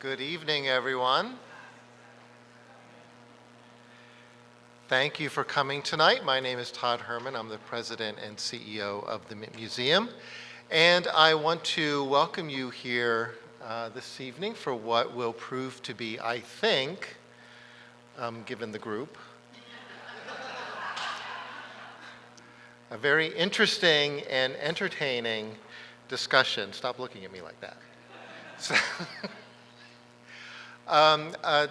Good evening, everyone. Thank you for coming tonight. My name is Todd Herman. I'm the president and CEO of the Mint Museum. And I want to welcome you here this evening for what will prove to be, I think, given the group, a very interesting and entertaining discussion. Stop looking at me like that. So,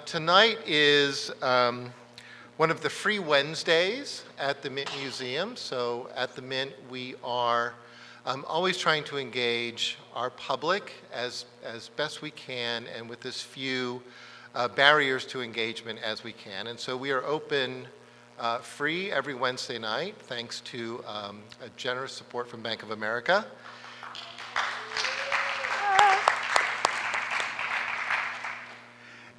tonight is one of the free Wednesdays at the Mint Museum. So at the Mint, we are always trying to engage our public as best we can and with as few barriers to engagement as we can. And so we are open free every Wednesday night, thanks to a generous support from Bank of America.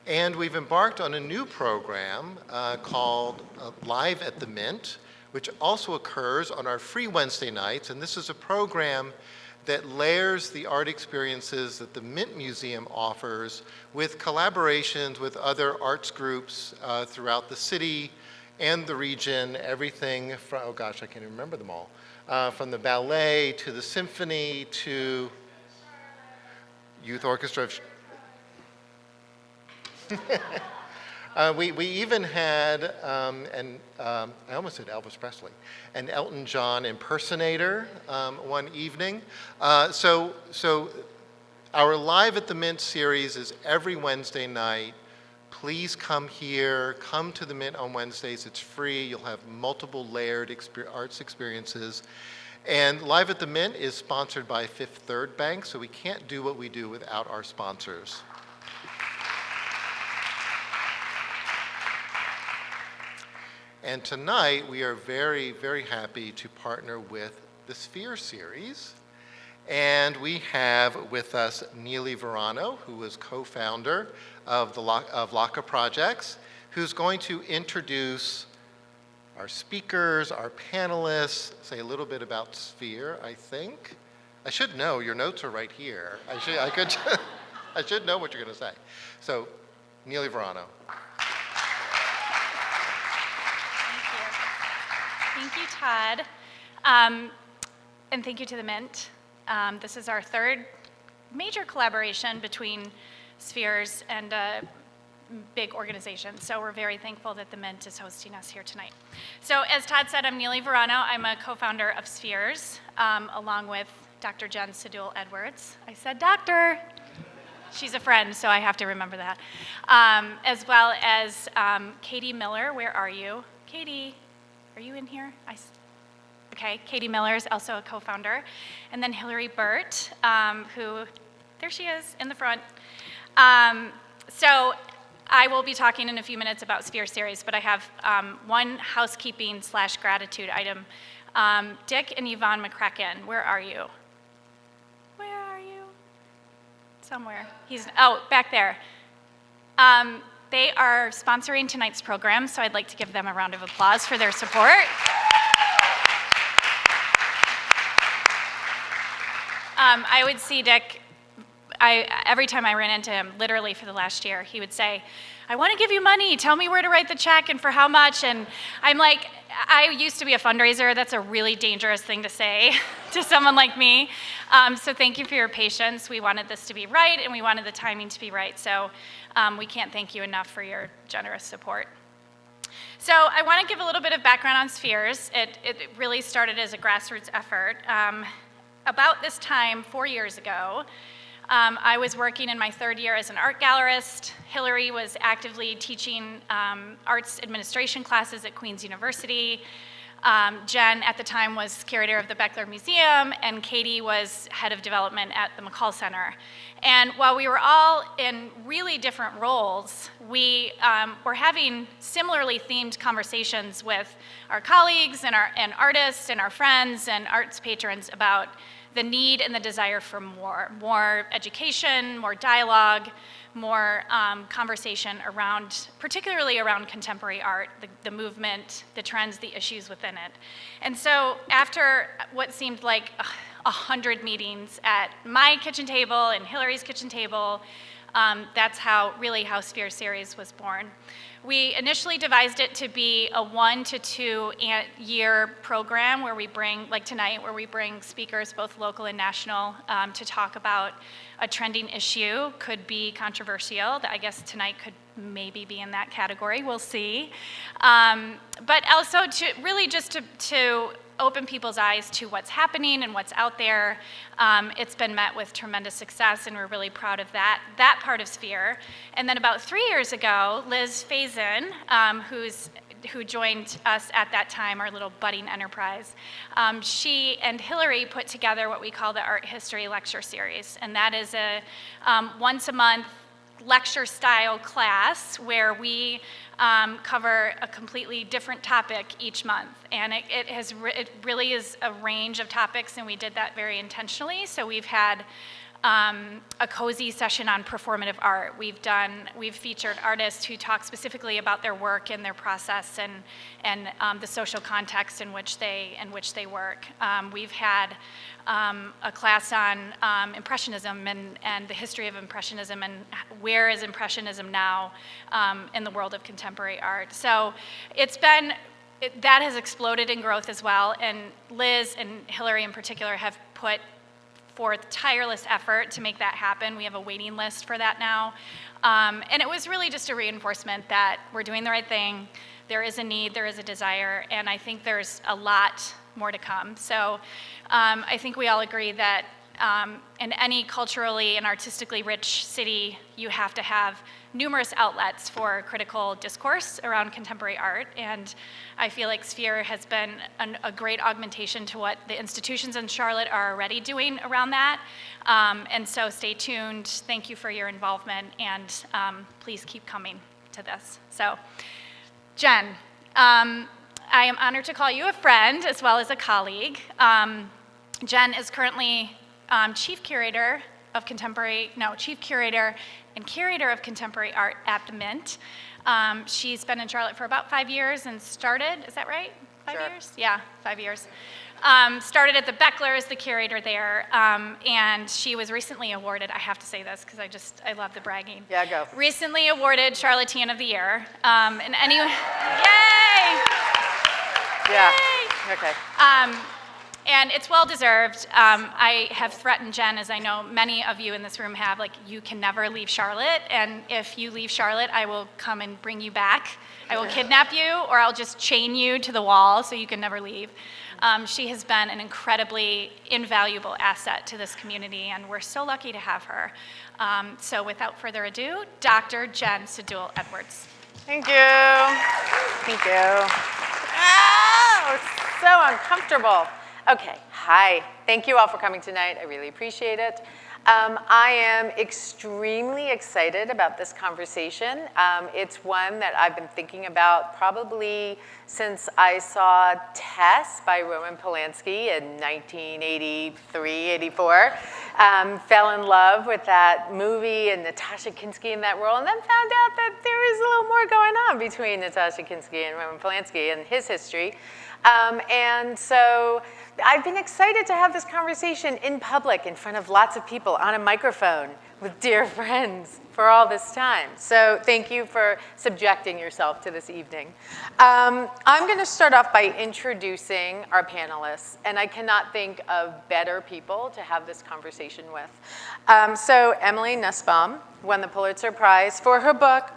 And we've embarked on a new program called Live at the Mint, which also occurs on our free Wednesday nights. And this is a program that layers the art experiences that the Mint Museum offers with collaborations with other arts groups throughout the city and the region, everything from, oh gosh, I can't even remember them all, from the ballet to the symphony to youth orchestra. We even had, I almost said Elvis Presley, an Elton John impersonator one evening. So our Live at the Mint series is every Wednesday night. Please come here, come to the Mint on Wednesdays. It's free. You'll have multiple layered arts experiences. And Live at the Mint is sponsored by Fifth Third Bank, so we can't do what we do without our sponsors. And tonight, we are very, very happy to partner with the Sphere series. And we have with us Neely Verano, who is co-founder of LACA Projects, who's going to introduce our speakers, our panelists, say a little bit about Sphere, I think. I should know, your notes are right here. I should know what you're going to say. So, Neely Verano. Thank you, Todd. And thank you to the Mint. This is our third major collaboration between Spheres and a big organization. So we're very thankful that the Mint is hosting us here tonight. So as Todd said, I'm Neely Verano. I'm a co-founder of Spheres, along with Dr. Jen Sudul-Edwards. I said doctor. She's a friend, so I have to remember that. As well as Katie Miller. Where are you? Katie. Are you in here? Okay, Katie Miller is also a co-founder. And then Hillary Burt, who, there she is in the front. So I will be talking in a few minutes about Sphere Series, but I have one housekeeping/gratitude item. Dick and Yvonne McCracken, where are you? Where are you? Somewhere. Back there. They are sponsoring tonight's program, so I'd like to give them a round of applause for their support. I would see Dick, every time I ran into him, literally for the last year, he would say, I want to give you money, tell me where to write the check and for how much, and I'm like, I used to be a fundraiser, that's a really dangerous thing to say to someone like me, so thank you for your patience. We wanted this to be right, and we wanted the timing to be right, so we can't thank you enough for your generous support. So I want to give a little bit of background on Spheres. It really started as a grassroots effort. About this time, 4 years ago, I was working in my third year as an art gallerist. Hillary was actively teaching arts administration classes at Queen's University. Jen, at the time, was curator of the Beckler Museum, and Katie was head of development at the McCall Center. And while we were all in really different roles, we were having similarly themed conversations with our colleagues and artists and our friends and arts patrons about the need and the desire for more education, more dialogue, more conversation around, particularly around contemporary art, the movement, the trends, the issues within it. And so after what seemed like 100 meetings at my kitchen table and Hillary's kitchen table, That's really how Sphere Series was born. We initially devised it to be a 1 to 2 year program where we bring, like tonight, where we bring speakers, both local and national, to talk about a trending issue. Could be controversial. I guess tonight could maybe be in that category. We'll see. But also to really just to open people's eyes to what's happening and what's out there. It's been met with tremendous success, and we're really proud of that part of Sphere. And then about 3 years ago, Liz Faison, who joined us at that time, our little budding enterprise, she and Hillary put together what we call the Art History Lecture Series. And that is a once-a-month lecture-style class where we cover a completely different topic each month. And it really is a range of topics, and we did that very intentionally. So we've had a cozy session on performative art. We've featured artists who talk specifically about their work and their process and the social context in which they work. We've had a class on Impressionism and the history of Impressionism and where is Impressionism now in the world of contemporary art. So that has exploded in growth as well, and Liz and Hillary in particular have put forth tireless effort to make that happen. We have a waiting list for that now. And it was really just a reinforcement that we're doing the right thing. There is a need, there is a desire, and I think there's a lot more to come. So I think we all agree that in any culturally and artistically rich city, you have to have numerous outlets for critical discourse around contemporary art, and I feel like Sphere has been a great augmentation to what the institutions in Charlotte are already doing around that, and so stay tuned. Thank you for your involvement, and please keep coming to this. So, Jen, I am honored to call you a friend as well as a colleague. Jen is currently Chief Curator and Curator of Contemporary Art at the Mint. She's been in Charlotte for about 5 years and started, is that right? 5 Sure. years? Yeah, 5 years. Started at the Beckler as the curator there, and she was recently awarded, I have to say this because I love the bragging. Yeah, go. Recently awarded Charlatan of the Year. And anyway, yay! Yeah, Yay! okay. And it's well-deserved. I have threatened Jen, as I know many of you in this room have, like, you can never leave Charlotte, and if you leave Charlotte, I will come and bring you back. I will kidnap you, or I'll just chain you to the wall so you can never leave. She has been an incredibly invaluable asset to this community, and we're so lucky to have her. So without further ado, Dr. Jen Sudul-Edwards. Thank you. Thank you. Oh, it's so uncomfortable. Okay, hi. Thank you all for coming tonight. I really appreciate it. I am extremely excited about this conversation. It's one that I've been thinking about probably since I saw Tess by Roman Polanski in 1983, 84. Fell in love with that movie and Natasha Kinski in that role, and then found out that there was a little more going on between Natasha Kinski and Roman Polanski and his history. And so I've been excited to have this conversation in public, in front of lots of people, on a microphone, with dear friends for all this time. So thank you for subjecting yourself to this evening. I'm going to start off by introducing our panelists, and I cannot think of better people to have this conversation with. So Emily Nussbaum won the Pulitzer Prize for her book,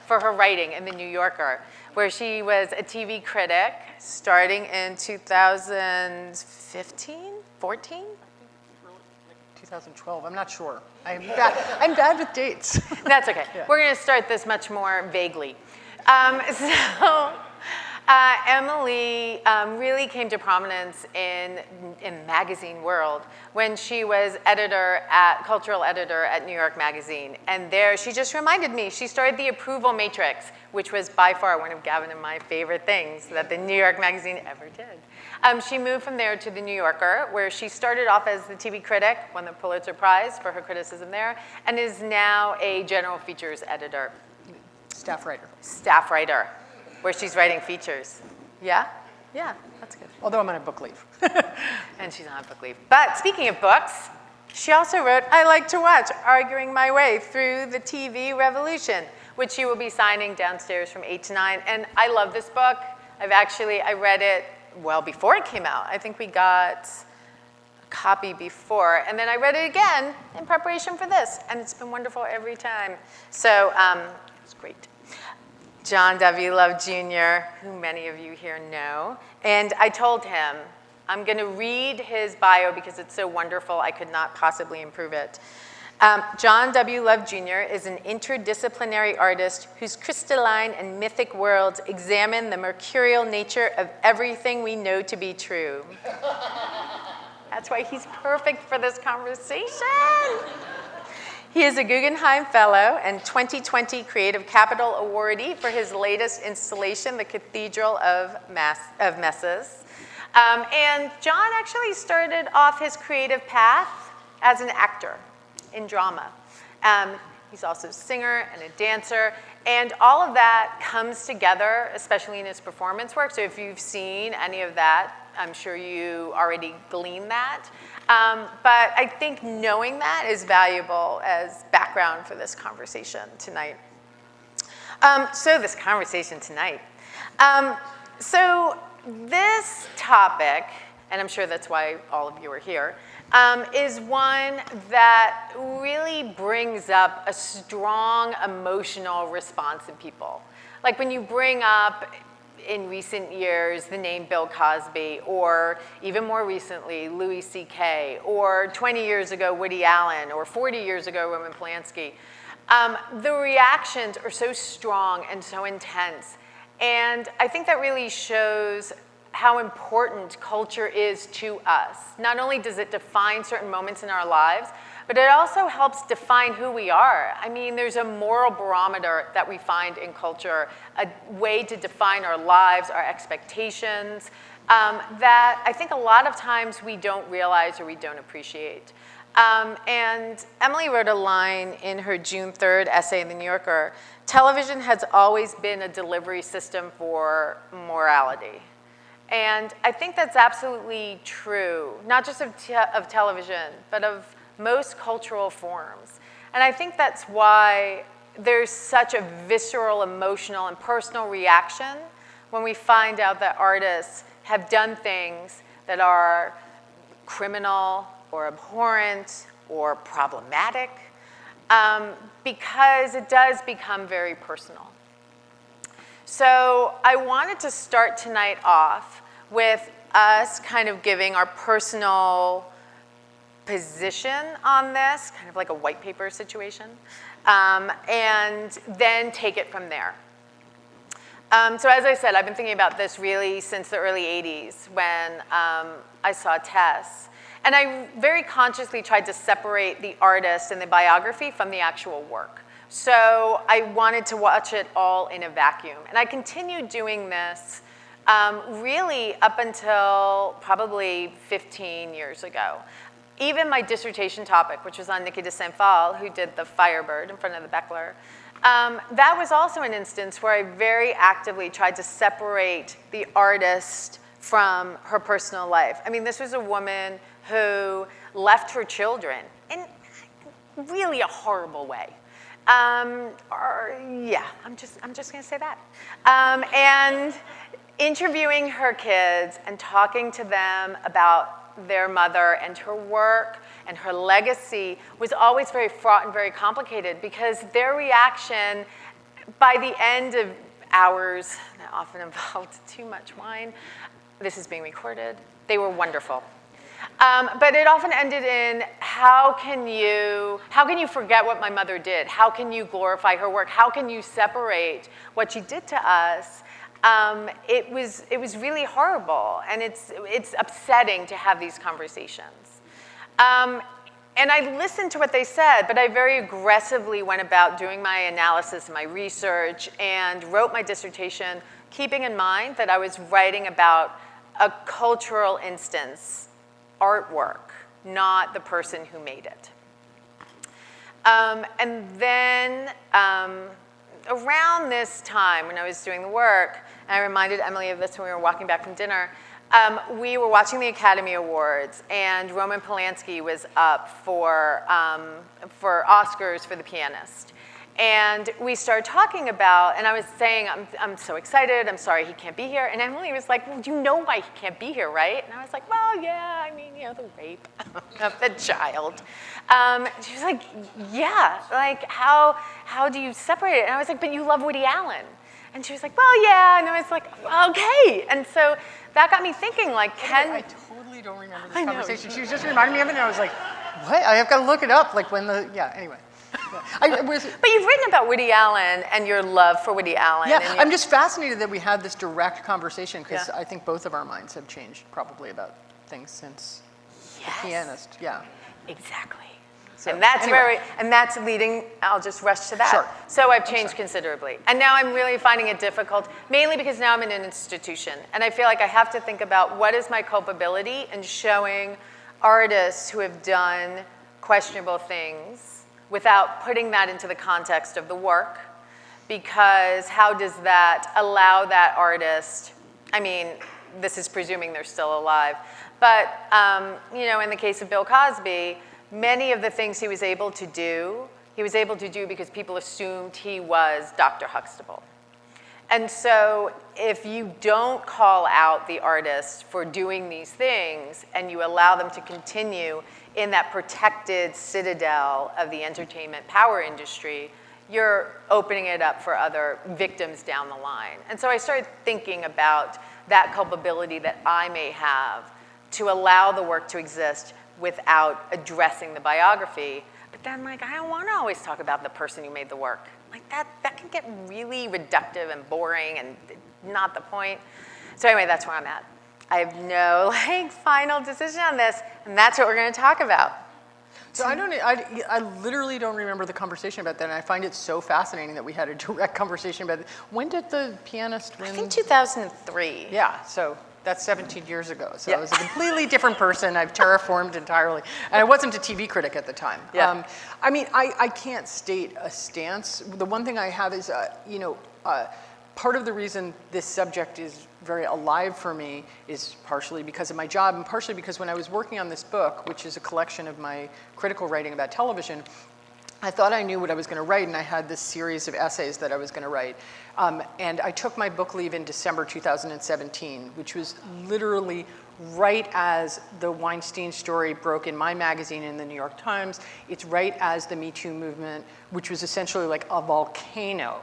for her writing in The New Yorker, where she was a TV critic starting in 2015, 14? 2012, I'm not sure. I'm bad with dates. That's okay. Yeah. We're going to start this much more vaguely. Emily really came to prominence in the magazine world when she was cultural editor at New York Magazine. And there, she just reminded me, she started the Approval Matrix, which was by far one of Gavin and my favorite things that the New York Magazine ever did. She moved from there to the New Yorker, where she started off as the TV critic, won the Pulitzer Prize for her criticism there, and is now a general features editor. Staff writer. Staff writer, where she's writing features. Yeah? Yeah, that's good. Although I'm on a book leave. And she's on book leave. But speaking of books, She also wrote, I like to watch Arguing My Way Through the TV Revolution, which she will be signing downstairs from 8 to 9. And I love this book. I read it well before it came out. I think we got a copy before. And then I read it again in preparation for this. And it's been wonderful every time. So it's great. John W. Love Jr., who many of you here know. And I told him, I'm going to read his bio because it's so wonderful, I could not possibly improve it. John W. Love Jr. is an interdisciplinary artist whose crystalline and mythic worlds examine the mercurial nature of everything we know to be true. That's why he's perfect for this conversation. He is a Guggenheim Fellow and 2020 Creative Capital Awardee for his latest installation, The Cathedral of Messes. And John actually started off his creative path as an actor in drama. He's also a singer and a dancer, and all of that comes together, especially in his performance work. So if you've seen any of that, I'm sure you already gleaned that. But I think knowing that is valuable as background for this conversation tonight. So this topic, and I'm sure that's why all of you are here, is one that really brings up a strong emotional response in people. Like when you bring up, in recent years, the name Bill Cosby, or even more recently, Louis C.K., or 20 years ago, Woody Allen, or 40 years ago, Roman Polanski, the reactions are so strong and so intense. And I think that really shows how important culture is to us. Not only does it define certain moments in our lives, but it also helps define who we are. I mean, there's a moral barometer that we find in culture, a way to define our lives, our expectations, that I think a lot of times we don't realize or we don't appreciate. And Emily wrote a line in her June 3rd essay in The New Yorker, television has always been a delivery system for morality. And I think that's absolutely true, not just of television, but of most cultural forms. And I think that's why there's such a visceral, emotional, and personal reaction when we find out that artists have done things that are criminal or abhorrent or problematic, because it does become very personal. So I wanted to start tonight off with us kind of giving our personal position on this, kind of like a white paper situation, and then take it from there. So as I said, I've been thinking about this really since the early 80s when I saw Tess. And I very consciously tried to separate the artist and the biography from the actual work. So I wanted to watch it all in a vacuum. And I continued doing this really up until probably 15 years ago. Even my dissertation topic, which was on Niki de Saint-Phal, who did the Firebird in front of the Beckler, that was also an instance where I very actively tried to separate the artist from her personal life. I mean, this was a woman who left her children in really a horrible way. Yeah, I'm just gonna say that. And interviewing her kids and talking to them about their mother and her work and her legacy was always very fraught and very complicated because their reaction by the end of hours that often involved too much wine, this is being recorded, they were wonderful. But it often ended in, how can you forget what my mother did? How can you glorify her work? How can you separate what she did to us? It was really horrible, and it's upsetting to have these conversations. And I listened to what they said, but I very aggressively went about doing my analysis and my research and wrote my dissertation, keeping in mind that I was writing about a cultural instance, artwork, not the person who made it. And then around this time when I was doing the work, and I reminded Emily of this when we were walking back from dinner, we were watching the Academy Awards, and Roman Polanski was up for Oscars for The Pianist. And we started talking about, and I was saying, I'm so excited, I'm sorry he can't be here. And Emily was like, well, you know why he can't be here, right? And I was like, well, yeah, I mean, the rape of the child. She was like, yeah, like how do you separate it? And I was like, but you love Woody Allen. And she was like, well, yeah. And I was like, okay. And so that got me thinking, like, I totally don't remember this conversation. She was just reminding me of it, and I was like, what? I've got to look it up, like when anyway. Yeah. But you've written about Woody Allen and your love for Woody Allen. Yeah, I'm just fascinated that we had this direct conversation, because I think both of our minds have changed probably about things since The Pianist. Yeah. Exactly. So, and that's anyway. and that's leading, I'll just rush to that. Sure. So I've changed considerably. And now I'm really finding it difficult, mainly because now I'm in an institution. And I feel like I have to think about what is my culpability in showing artists who have done questionable things without putting that into the context of the work, because how does that allow that artist, I mean, this is presuming they're still alive, but in the case of Bill Cosby, many of the things he was able to do because people assumed he was Dr. Huxtable. And so if you don't call out the artist for doing these things and you allow them to continue in that protected citadel of the entertainment power industry, you're opening it up for other victims down the line. And so I started thinking about that culpability that I may have to allow the work to exist without addressing the biography. But then, like, I don't want to always talk about the person who made the work. Like, that can get really reductive and boring and not the point. So anyway, that's where I'm at. I have no final decision on this, and that's what we're going to talk about. So I literally don't remember the conversation about that, and I find it so fascinating that we had a direct conversation about it. When did The Pianist win? I think 2003. Yeah, so that's 17 years ago. So I was a completely different person. I've terraformed entirely. And I wasn't a TV critic at the time. Yeah. I can't state a stance. The one thing I have is, part of the reason this subject is very alive for me is partially because of my job, and partially because when I was working on this book, which is a collection of my critical writing about television, I thought I knew what I was going to write, and I had this series of essays that I was going to write. And I took my book leave in December 2017, which was literally right as the Weinstein story broke in my magazine in the New York Times. It's right as the Me Too movement, which was essentially like a volcano,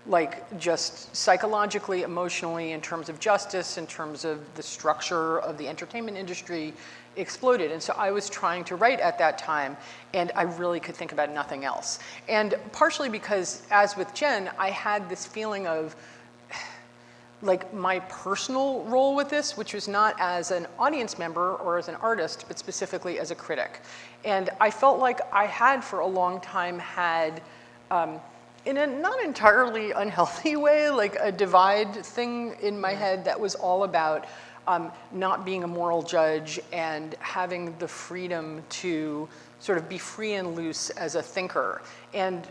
like just psychologically, emotionally, in terms of justice, in terms of the structure of the entertainment industry, exploded. And so I was trying to write at that time, and I really could think about nothing else. And partially because, as with Jen, I had this feeling of like my personal role with this, which was not as an audience member or as an artist, but specifically as a critic. And I felt like I had for a long time had, in a not entirely unhealthy way, like a divide thing in my head that was all about not being a moral judge and having the freedom to sort of be free and loose as a thinker. And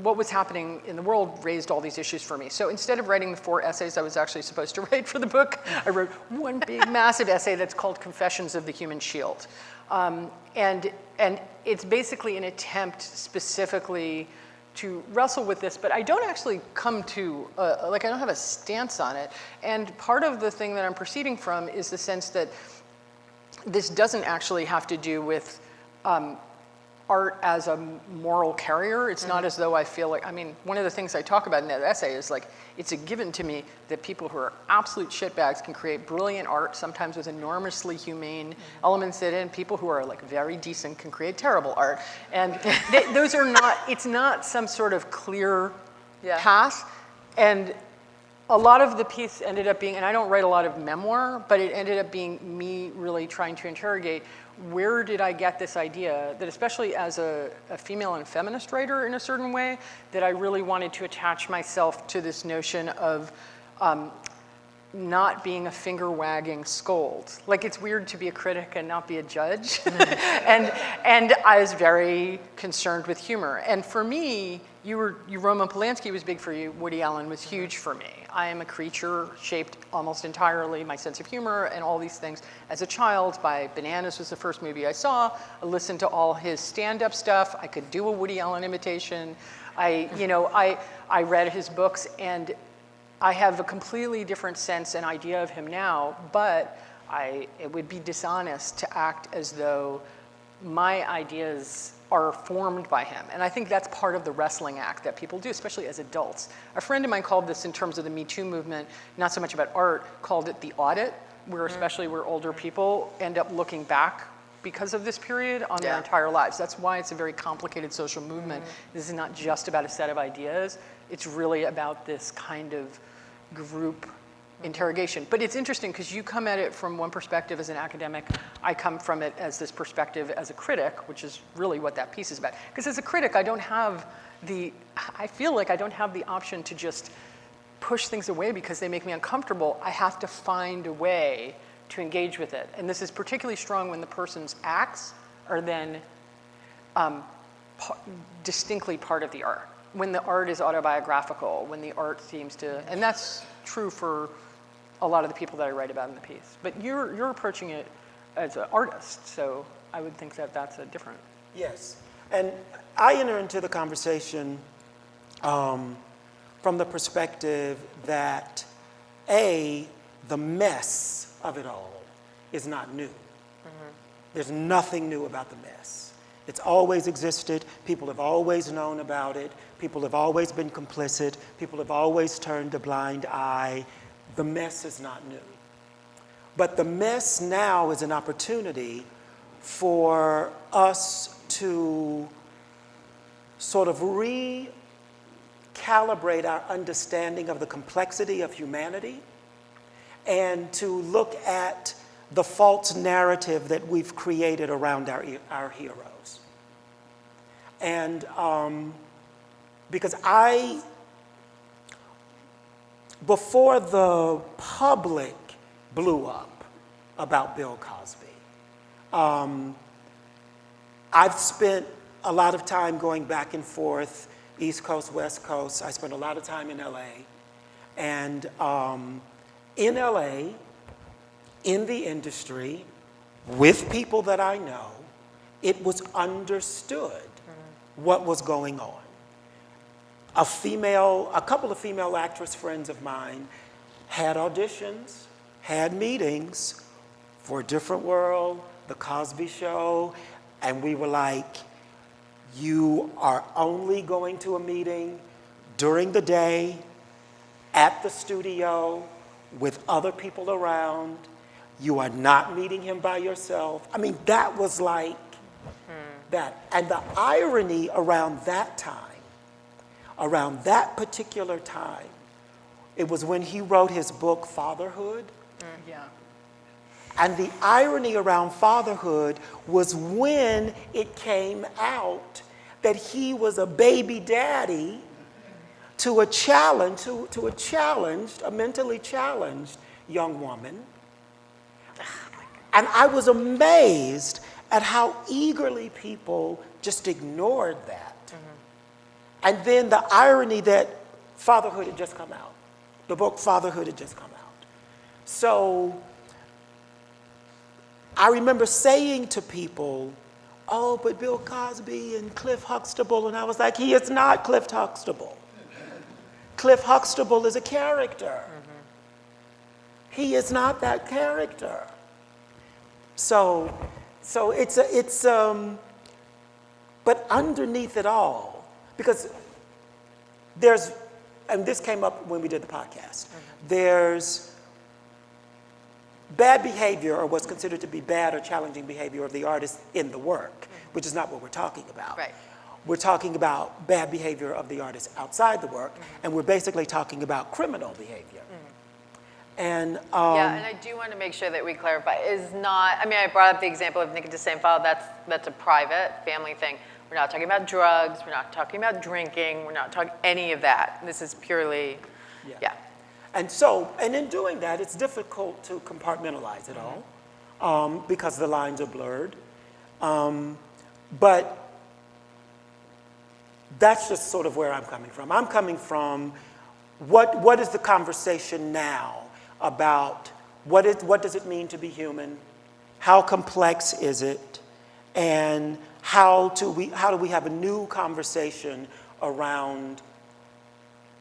what was happening in the world raised all these issues for me. So instead of writing the 4 essays I was actually supposed to write for the book, I wrote one big massive essay that's called Confessions of the Human Shield. And it's basically an attempt specifically to wrestle with this, but I don't actually come to, I don't have a stance on it. And part of the thing that I'm proceeding from is the sense that this doesn't actually have to do with art as a moral carrier. It's not as though I feel like, one of the things I talk about in that essay is like, it's a given to me that people who are absolute shitbags can create brilliant art, sometimes with enormously humane elements in it, and people who are like very decent can create terrible art. And those are not, it's not some sort of clear path. And a lot of the piece ended up being, and I don't write a lot of memoir, but it ended up being me really trying to interrogate where did I get this idea that, especially as a female and feminist writer in a certain way, that I really wanted to attach myself to this notion of not being a finger-wagging scold. Like, it's weird to be a critic and not be a judge. and I was very concerned with humor. And for me, Roman Polanski was big for you, Woody Allen was huge for me. I am a creature shaped almost entirely, my sense of humor and all these things. As a child, Bananas was the first movie I saw. I listened to all his stand-up stuff. I could do a Woody Allen imitation. I read his books, and I have a completely different sense and idea of him now, but it would be dishonest to act as though my ideas are formed by him. And I think that's part of the wrestling act that people do, especially as adults. A friend of mine called this, in terms of the Me Too movement, not so much about art, called it the audit, especially where older people end up looking back because of this period on their entire lives. That's why it's a very complicated social movement. This is not just about a set of ideas. It's really about this kind of group interrogation. But it's interesting because you come at it from one perspective as an academic. I come from it as this perspective as a critic, which is really what that piece is about. Because as a critic, I feel like I don't have the option to just push things away because they make me uncomfortable. I have to find a way to engage with it. And this is particularly strong when the person's acts are then distinctly part of the art. When the art is autobiographical, when the art seems to, and that's true for a lot of the people that I write about in the piece. But you're approaching it as an artist, so I would think that that's a different. Yes, and I enter into the conversation from the perspective that the mess of it all is not new. There's nothing new about the mess. It's always existed. People have always known about it. People have always been complicit. People have always turned a blind eye. The mess is not new. But the mess now is an opportunity for us to sort of recalibrate our understanding of the complexity of humanity and to look at the false narrative that we've created around our heroes. And because before the public blew up about Bill Cosby, I've spent a lot of time going back and forth, East Coast, West Coast. I spent a lot of time in LA. And in LA, in the industry, with people that I know, it was understood what was going on. A couple of female actress friends of mine had auditions, had meetings for A Different World, The Cosby Show, and we were like, you are only going to a meeting during the day, at the studio, with other people around. You are not meeting him by yourself. I mean, that was like that. And the irony around that particular time, it was when he wrote his book, Fatherhood. Yeah. And the irony around fatherhood was when it came out that he was a baby daddy to a mentally challenged young woman. And I was amazed at how eagerly people just ignored that. And then the irony that Fatherhood had just come out. The book Fatherhood had just come out. So I remember saying to people, oh, but Bill Cosby and Cliff Huxtable, and I was like, he is not Cliff Huxtable. Cliff Huxtable is a character. He is not that character. So it's but underneath it all, because there's, and this came up when we did the podcast, there's bad behavior, or what's considered to be bad or challenging behavior of the artist in the work, which is not what we're talking about. Right. We're talking about bad behavior of the artist outside the work, and we're basically talking about criminal behavior. And yeah, and I do want to make sure that we clarify, is not, I mean, I brought up the example of Nick St. Paul, that's a private family thing. We're not talking about drugs, we're not talking about drinking, we're not talking any of that. This is purely, yeah. And in doing that, it's difficult to compartmentalize it all because the lines are blurred. But that's just sort of where I'm coming from. I'm coming from what is the conversation now about what does it mean to be human? How complex is it? And how do we have a new conversation around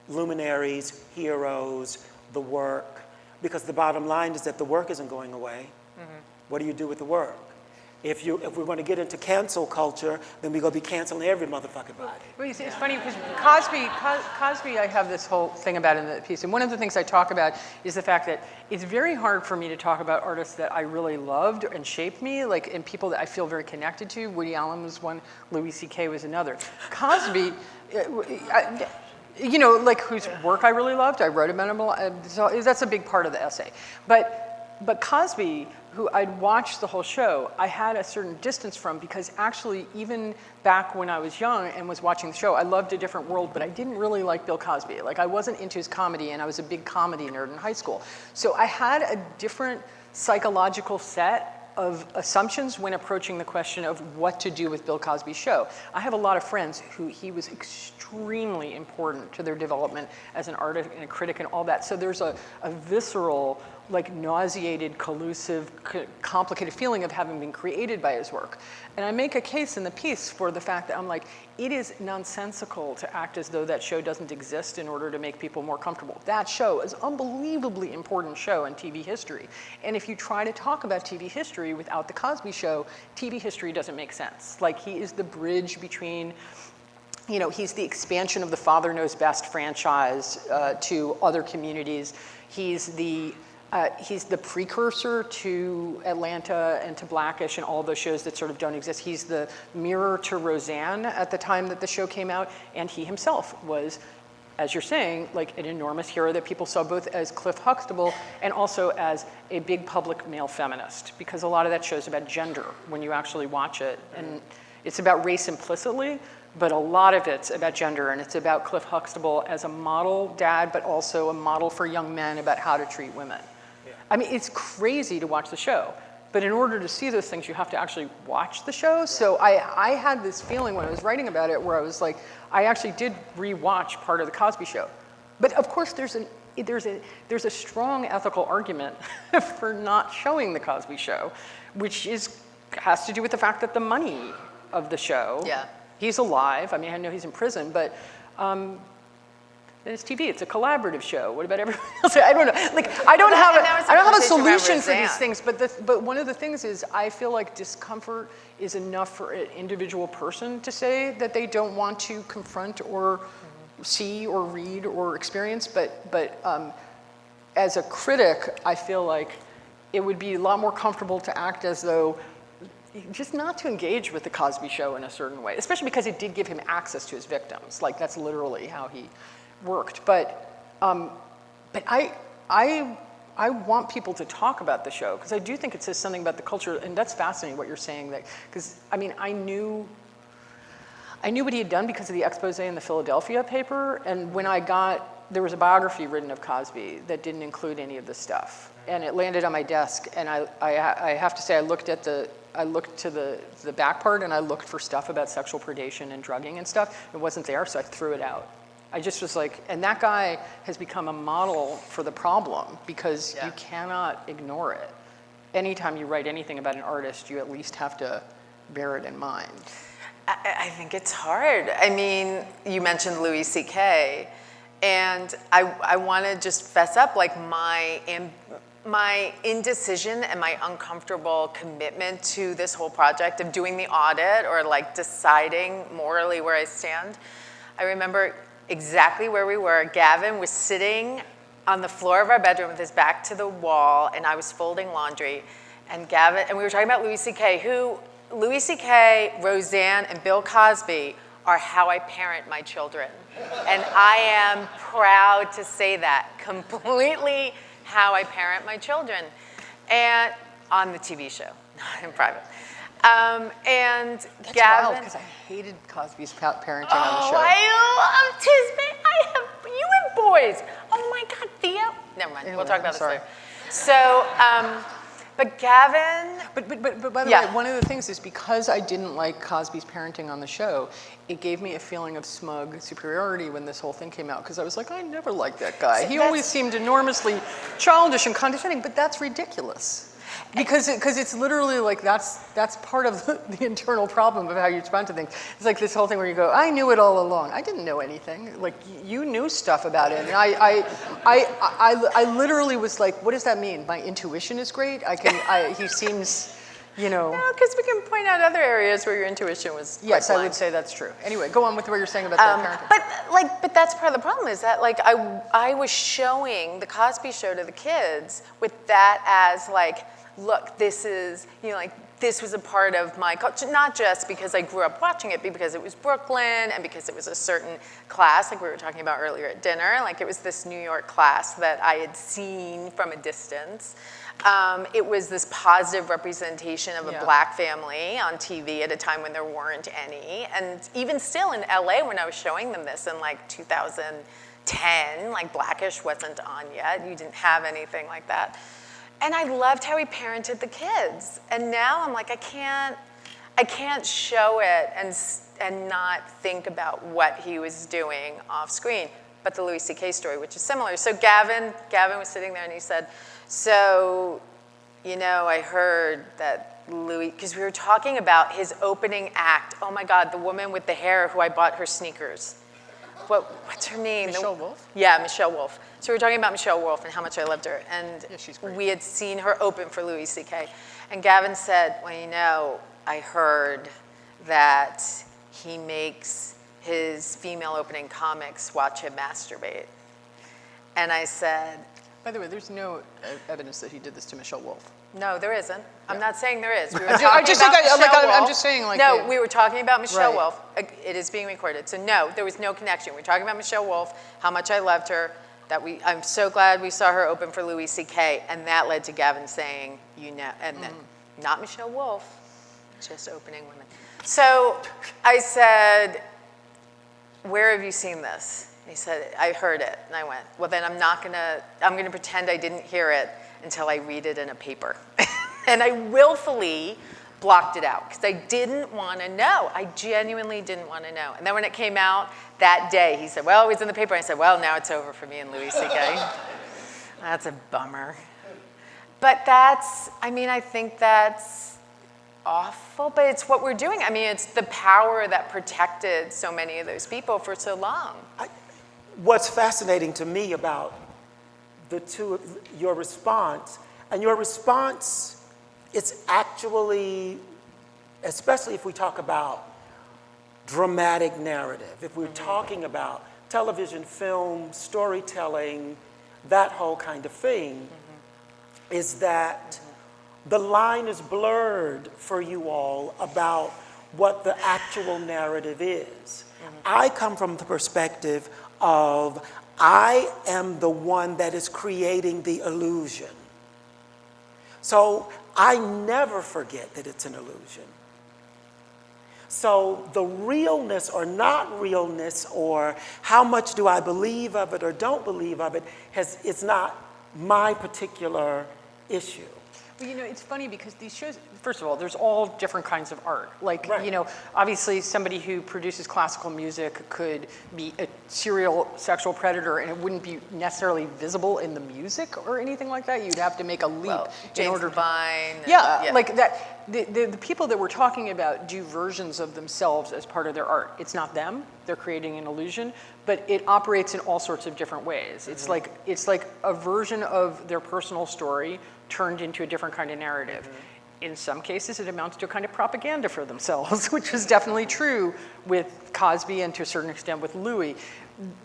luminaries, heroes, the work? Because the bottom line is that the work isn't going away. What do you do with the work? If we're going to get into cancel culture, then we're going to be canceling every motherfucking body. Well, you see, it's funny because Cosby, I have this whole thing about in the piece, and one of the things I talk about is the fact that it's very hard for me to talk about artists that I really loved and shaped me, like, and people that I feel very connected to. Woody Allen was one, Louis C.K. was another. Cosby, you know, like whose work I really loved, I wrote about him, so that's a big part of the essay. But Cosby, who I'd watched the whole show, I had a certain distance from, because actually even back when I was young and was watching the show, I loved A Different World, but I didn't really like Bill Cosby. Like, I wasn't into his comedy, and I was a big comedy nerd in high school. So I had a different psychological set of assumptions when approaching the question of what to do with Bill Cosby's show. I have a lot of friends who he was extremely important to their development as an artist and a critic and all that. So there's a visceral, like, nauseated, collusive, complicated feeling of having been created by his work. And I make a case in the piece for the fact that I'm like, it is nonsensical to act as though that show doesn't exist in order to make people more comfortable. That show is an unbelievably important show in TV history. And if you try to talk about TV history without the Cosby Show, TV history doesn't make sense. Like, he is the bridge between, you know, he's the expansion of the Father Knows Best franchise to other communities. He's the precursor to Atlanta and to Blackish and all those shows that sort of don't exist. He's the mirror to Roseanne at the time that the show came out, and he himself was, as you're saying, like an enormous hero that people saw both as Cliff Huxtable and also as a big public male feminist, because a lot of that show's about gender when you actually watch it. And it's about race implicitly, but a lot of it's about gender, and it's about Cliff Huxtable as a model dad, but also a model for young men about how to treat women. I mean, it's crazy to watch the show, but in order to see those things, you have to actually watch the show. So I had this feeling when I was writing about it where I was like, I actually did rewatch part of the Cosby Show. But of course, there's a strong ethical argument for not showing the Cosby Show, which has to do with the fact that the money of the show, he's alive. I mean, I know he's in prison, but it's TV. It's a collaborative show. What about everyone else? I don't know. Like, I don't have a solution for these things. But one of the things is, I feel like discomfort is enough for an individual person to say that they don't want to confront or see or read or experience. But as a critic, I feel like it would be a lot more comfortable to act as though just not to engage with the Cosby Show in a certain way, especially because it did give him access to his victims. Like, that's literally how he worked. But I want people to talk about the show, because I do think it says something about the culture, and that's fascinating what you're saying. That, because I mean, I knew what he had done because of the expose in the Philadelphia paper, and when there was a biography written of Cosby that didn't include any of this stuff, and it landed on my desk, and I have to say, I looked to the back part, and I looked for stuff about sexual predation and drugging and stuff. It wasn't there, so I threw it out. I just was like, and that guy has become a model for the problem, because you cannot ignore it. Anytime you write anything about an artist, you at least have to bear it in mind. I think it's hard. I mean, you mentioned Louis C.K., and I want to just fess up, like, my indecision and my uncomfortable commitment to this whole project of doing the audit or, like, deciding morally where I stand. I remember exactly where we were. Gavin was sitting on the floor of our bedroom with his back to the wall, and I was folding laundry. And we were talking about Louis C.K., Louis C.K., Roseanne, and Bill Cosby are how I parent my children. And I am proud to say that, completely how I parent my children, and on the TV show, not in private. And That's Gavin, wild, because I hated Cosby's parenting on the show. I loved his. You have boys. Oh my God, Theo. never mind. Anyway, We'll talk I'm about this sorry. later. So, but Gavin, But by the Yeah. way, one of the things is because I didn't like Cosby's parenting on the show, it gave me a feeling of smug superiority when this whole thing came out, because I was like, I never liked that guy. So He that's- always seemed enormously childish and condescending, but that's ridiculous. Because it's literally like that's part of the internal problem of how you respond to things. It's like this whole thing where you go, I knew it all along. I didn't know anything. Like you knew stuff about it, and I literally was like, what does that mean? My intuition is great. He seems, no, because we can point out other areas where your intuition was quite Yes, I blind. would say that's true. Anyway, go on with what you're saying about the parenting. But that's part of the problem is that like I was showing the Cosby Show to the kids with that as like, look, this is, like this was a part of my culture, not just because I grew up watching it, but because it was Brooklyn and because it was a certain class, like we were talking about earlier at dinner, like it was this New York class that I had seen from a distance. It was this positive representation of a black family on TV at a time when there weren't any. And even still in LA, when I was showing them this in like 2010, like Blackish wasn't on yet. You didn't have anything like that. And I loved how he parented the kids. And now I'm like, I can't show it and not think about what he was doing off screen. But the Louis C.K. story, which is similar. So Gavin was sitting there and he said, so, I heard that Louis, because we were talking about his opening act. Oh my God, the woman with the hair who I bought her sneakers. What's her name? Michelle Wolf? Yeah, Michelle Wolf. So we were talking about Michelle Wolf and how much I loved her. And Yeah, she's great. we had seen her open for Louis C.K. And Gavin said, well, I heard that he makes his female opening comics watch him masturbate. And I said, By the way, there's no evidence that he did this to Michelle Wolf. no, there isn't. I'm not saying there is. We were I talking just about think Michelle I'm Wolf. just saying, like, No, we were talking about Michelle Right. Wolf. It is being recorded. So no, there was no connection. We were talking about Michelle Wolf, how much I loved her, I'm so glad we saw her open for Louis C.K. And that led to Gavin saying, and then not Michelle Wolf, just opening women. So I said, where have you seen this? He said, I heard it. And I went, well, then I'm going to pretend I didn't hear it until I read it in a paper. And I willfully blocked it out because I didn't want to know. I genuinely didn't want to know. And then when it came out that day, he said, well, it was in the paper. I said, well, now it's over for me and Louis C.K. That's a bummer. But I think that's awful, but it's what we're doing. It's the power that protected so many of those people for so long. What's fascinating to me about your response, it's actually, especially if we talk about dramatic narrative, if we're talking about television, film, storytelling, that whole kind of thing, is that the line is blurred for you all about what the actual narrative is. I come from the perspective of I am the one that is creating the illusion. So I never forget that it's an illusion. So the realness or not realness or how much do I believe of it or don't believe of it it's not my particular issue. Well, it's funny because these shows, first of all, there's all different kinds of art. Like, Right. Obviously somebody who produces classical music could be a serial sexual predator and it wouldn't be necessarily visible in the music or anything like that. You'd have to make a leap Well, in James order to... Levine. Yeah, like that. The people that we're talking about do versions of themselves as part of their art. It's not them; they're creating an illusion, but it operates in all sorts of different ways. It's like a version of their personal story turned into a different kind of narrative. In some cases, it amounts to a kind of propaganda for themselves, which is definitely true with Cosby and to a certain extent with Louis.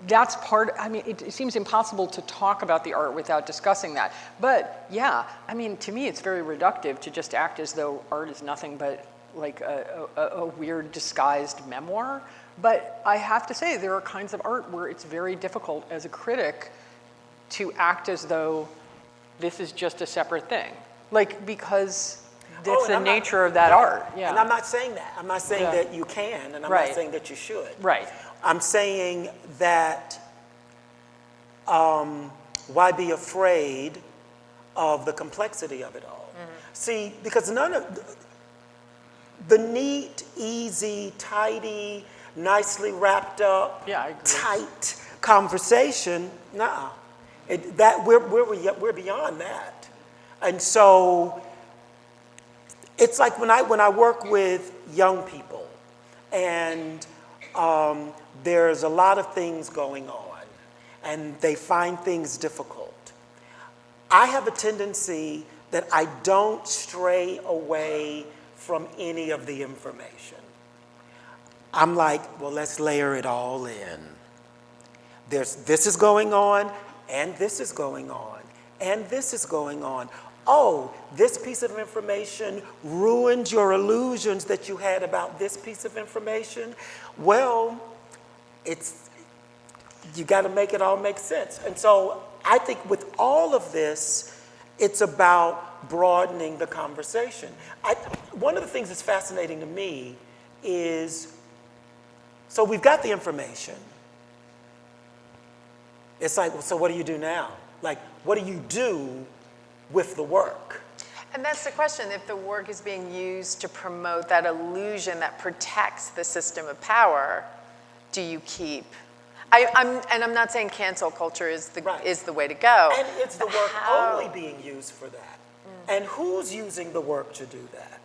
That's it seems impossible to talk about the art without discussing that. But yeah, to me, it's very reductive to just act as though art is nothing but like a weird disguised memoir. But I have to say, there are kinds of art where it's very difficult as a critic to act as though this is just a separate thing. Because that's the nature of that art. Yeah. And I'm not saying that. I'm not saying that you can, and I'm not saying that you should. Right. I'm saying that why be afraid of the complexity of it all? See, because none of the neat, easy, tidy, nicely wrapped up, Yeah, I agree. tight conversation, nah. We're beyond that. And so it's like when I work with young people and there's a lot of things going on and they find things difficult, I have a tendency that I don't stray away from any of the information. I'm like, well, let's layer it all in. This is going on, and this is going on, and this is going on. Oh, this piece of information ruined your illusions that you had about this piece of information. Well, you got to make it all make sense. And so I think with all of this, it's about broadening the conversation. One of the things that's fascinating to me is, so we've got the information. It's like, well, so what do you do now? Like, what do you do with the work? And that's the question. If the work is being used to promote that illusion that protects the system of power, do you keep? I'm not saying cancel culture is the way to go. And it's the work only being used for that. And who's using the work to do that?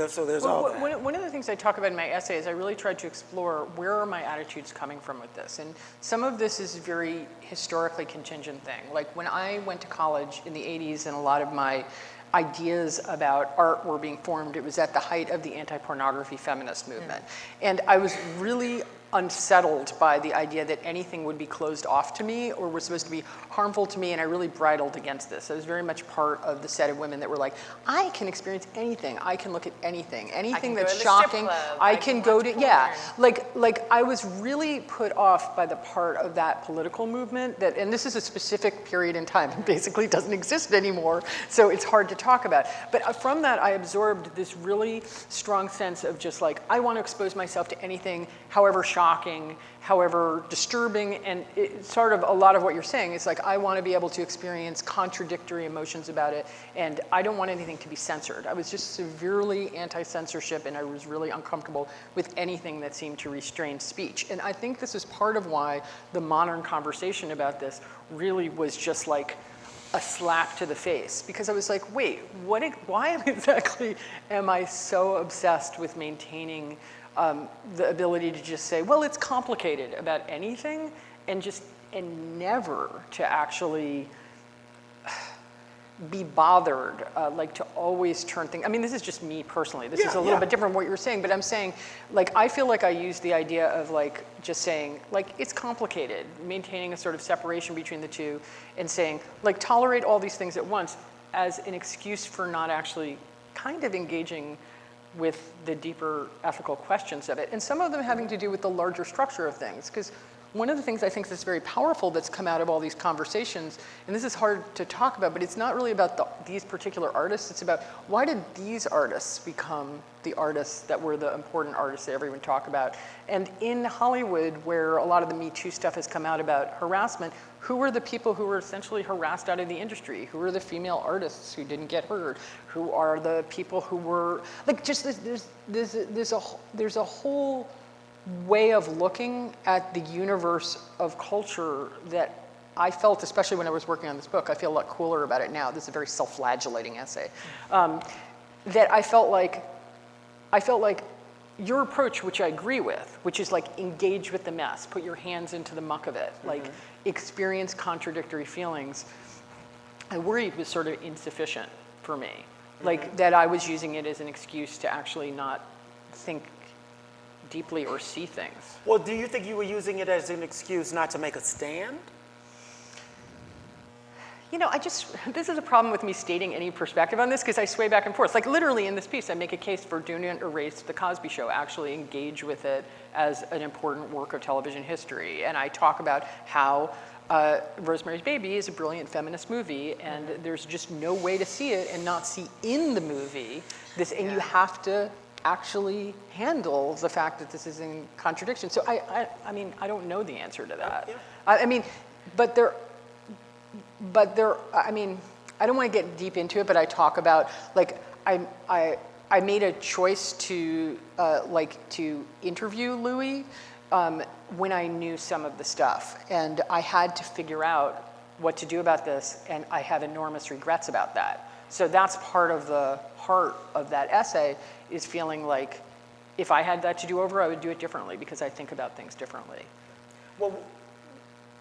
So there's all that. One of the things I talk about in my essay is I really tried to explore where are my attitudes coming from with this. And some of this is a very historically contingent thing. Like when I went to college in the 80s and a lot of my ideas about art were being formed, it was at the height of the anti-pornography feminist movement. And I was really unsettled by the idea that anything would be closed off to me or was supposed to be harmful to me, and I really bridled against this. I was very much part of the set of women that were like, I can experience anything, I can look at anything that's shocking, I can go to, like I was really put off by the part of that political movement that, and this is a specific period in time, it basically doesn't exist anymore, so it's hard to talk about. But from that, I absorbed this really strong sense of just like, I want to expose myself to anything, however shocking, however disturbing, and it's sort of a lot of what you're saying is like, I want to be able to experience contradictory emotions about it, and I don't want anything to be censored. I was just severely anti-censorship, and I was really uncomfortable with anything that seemed to restrain speech. And I think this is part of why the modern conversation about this really was just like a slap to the face, because I was like, wait, why exactly am I so obsessed with maintaining the ability to just say, well, it's complicated about anything, and never to actually be bothered, like to always turn things. I mean, this is just me personally. This is a little bit different from what you're saying, but I'm saying, like, I feel like I use the idea of like just saying, like, it's complicated, maintaining a sort of separation between the two, and saying, like, tolerate all these things at once as an excuse for not actually kind of engaging with the deeper ethical questions of it. And some of them having to do with the larger structure of things. Because one of the things I think that's very powerful that's come out of all these conversations, and this is hard to talk about, but it's not really about these particular artists, it's about why did these artists become the artists that were the important artists that everyone talk about? And in Hollywood, where a lot of the Me Too stuff has come out about harassment, who were the people who were essentially harassed out of the industry? Who were the female artists who didn't get heard? Who are the people who were, like, just there's a whole way of looking at the universe of culture that I felt, especially when I was working on this book, I feel a lot cooler about it now. This is a very self-flagellating essay. That I felt like your approach, which I agree with, which is like engage with the mess, put your hands into the muck of it, like experience contradictory feelings, I worried was sort of insufficient for me. Like that I was using it as an excuse to actually not think deeply or see things. Well, do you think you were using it as an excuse not to make a stand? You know, this is a problem with me stating any perspective on this because I sway back and forth. Like literally in this piece, I make a case for do not erase the Cosby Show, actually engage with it as an important work of television history. And I talk about how Rosemary's Baby is a brilliant feminist movie, and there's just no way to see it and not see in the movie this, and you have to actually handle the fact that this is in contradiction. So I mean, I don't know the answer to that. I mean, but but there, I mean, I don't want to get deep into it, but I talk about, like, I made a choice to, to interview Louis when I knew some of the stuff. And I had to figure out what to do about this, and I have enormous regrets about that. So that's part of the heart of that essay, is feeling like if I had that to do over, I would do it differently because I think about things differently. Well,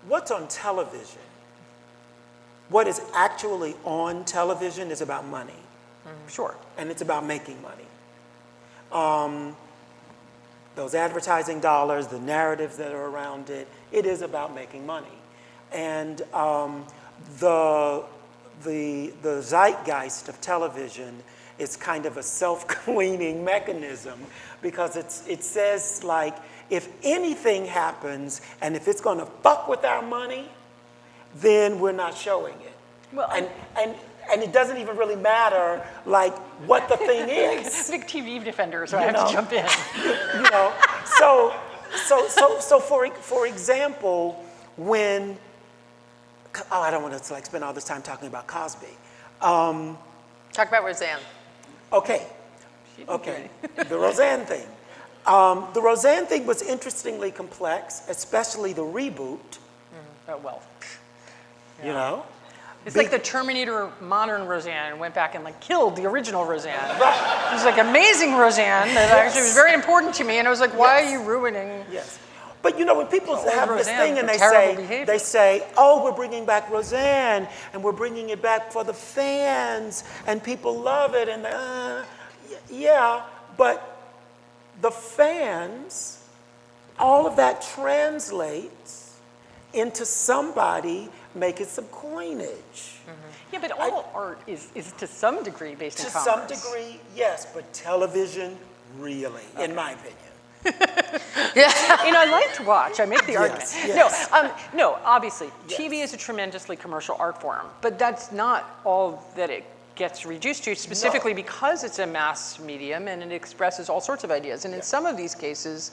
what's on television, what is actually on television is about money. Sure. And it's about making money. Those advertising dollars, the narratives that are around it, it is about making money. And the zeitgeist of television is kind of a self-cleaning mechanism, because it says, like, if anything happens and if it's going to fuck with our money, then we're not showing it. Well, and it doesn't even really matter, like, what the thing is. Big TV defender, so I have to jump in. You know, so for example, when, I don't want to like spend all this time talking about Cosby. Talk about Roseanne. Okay, the Roseanne thing. The Roseanne thing was interestingly complex, especially the reboot. Oh, well. You know? It's like the Terminator modern Roseanne went back and like killed the original Roseanne. It was like amazing Roseanne that actually was very important to me, and I was like, why are you ruining? Yes. But you know, when people have this Roseanne thing and for they say, oh, we're bringing back Roseanne, and we're bringing it back for the fans, and people love it, and yeah, but the fans, all of that translates into somebody making some coinage. Yeah, but all art is to some degree based in To commerce. some degree, yes, but television, really, in my opinion. I like to watch. I make the argument. Yes. No, obviously, Yes. TV is a tremendously commercial art form, but that's not all that it gets reduced to, specifically because it's a mass medium and it expresses all sorts of ideas. And in some of these cases,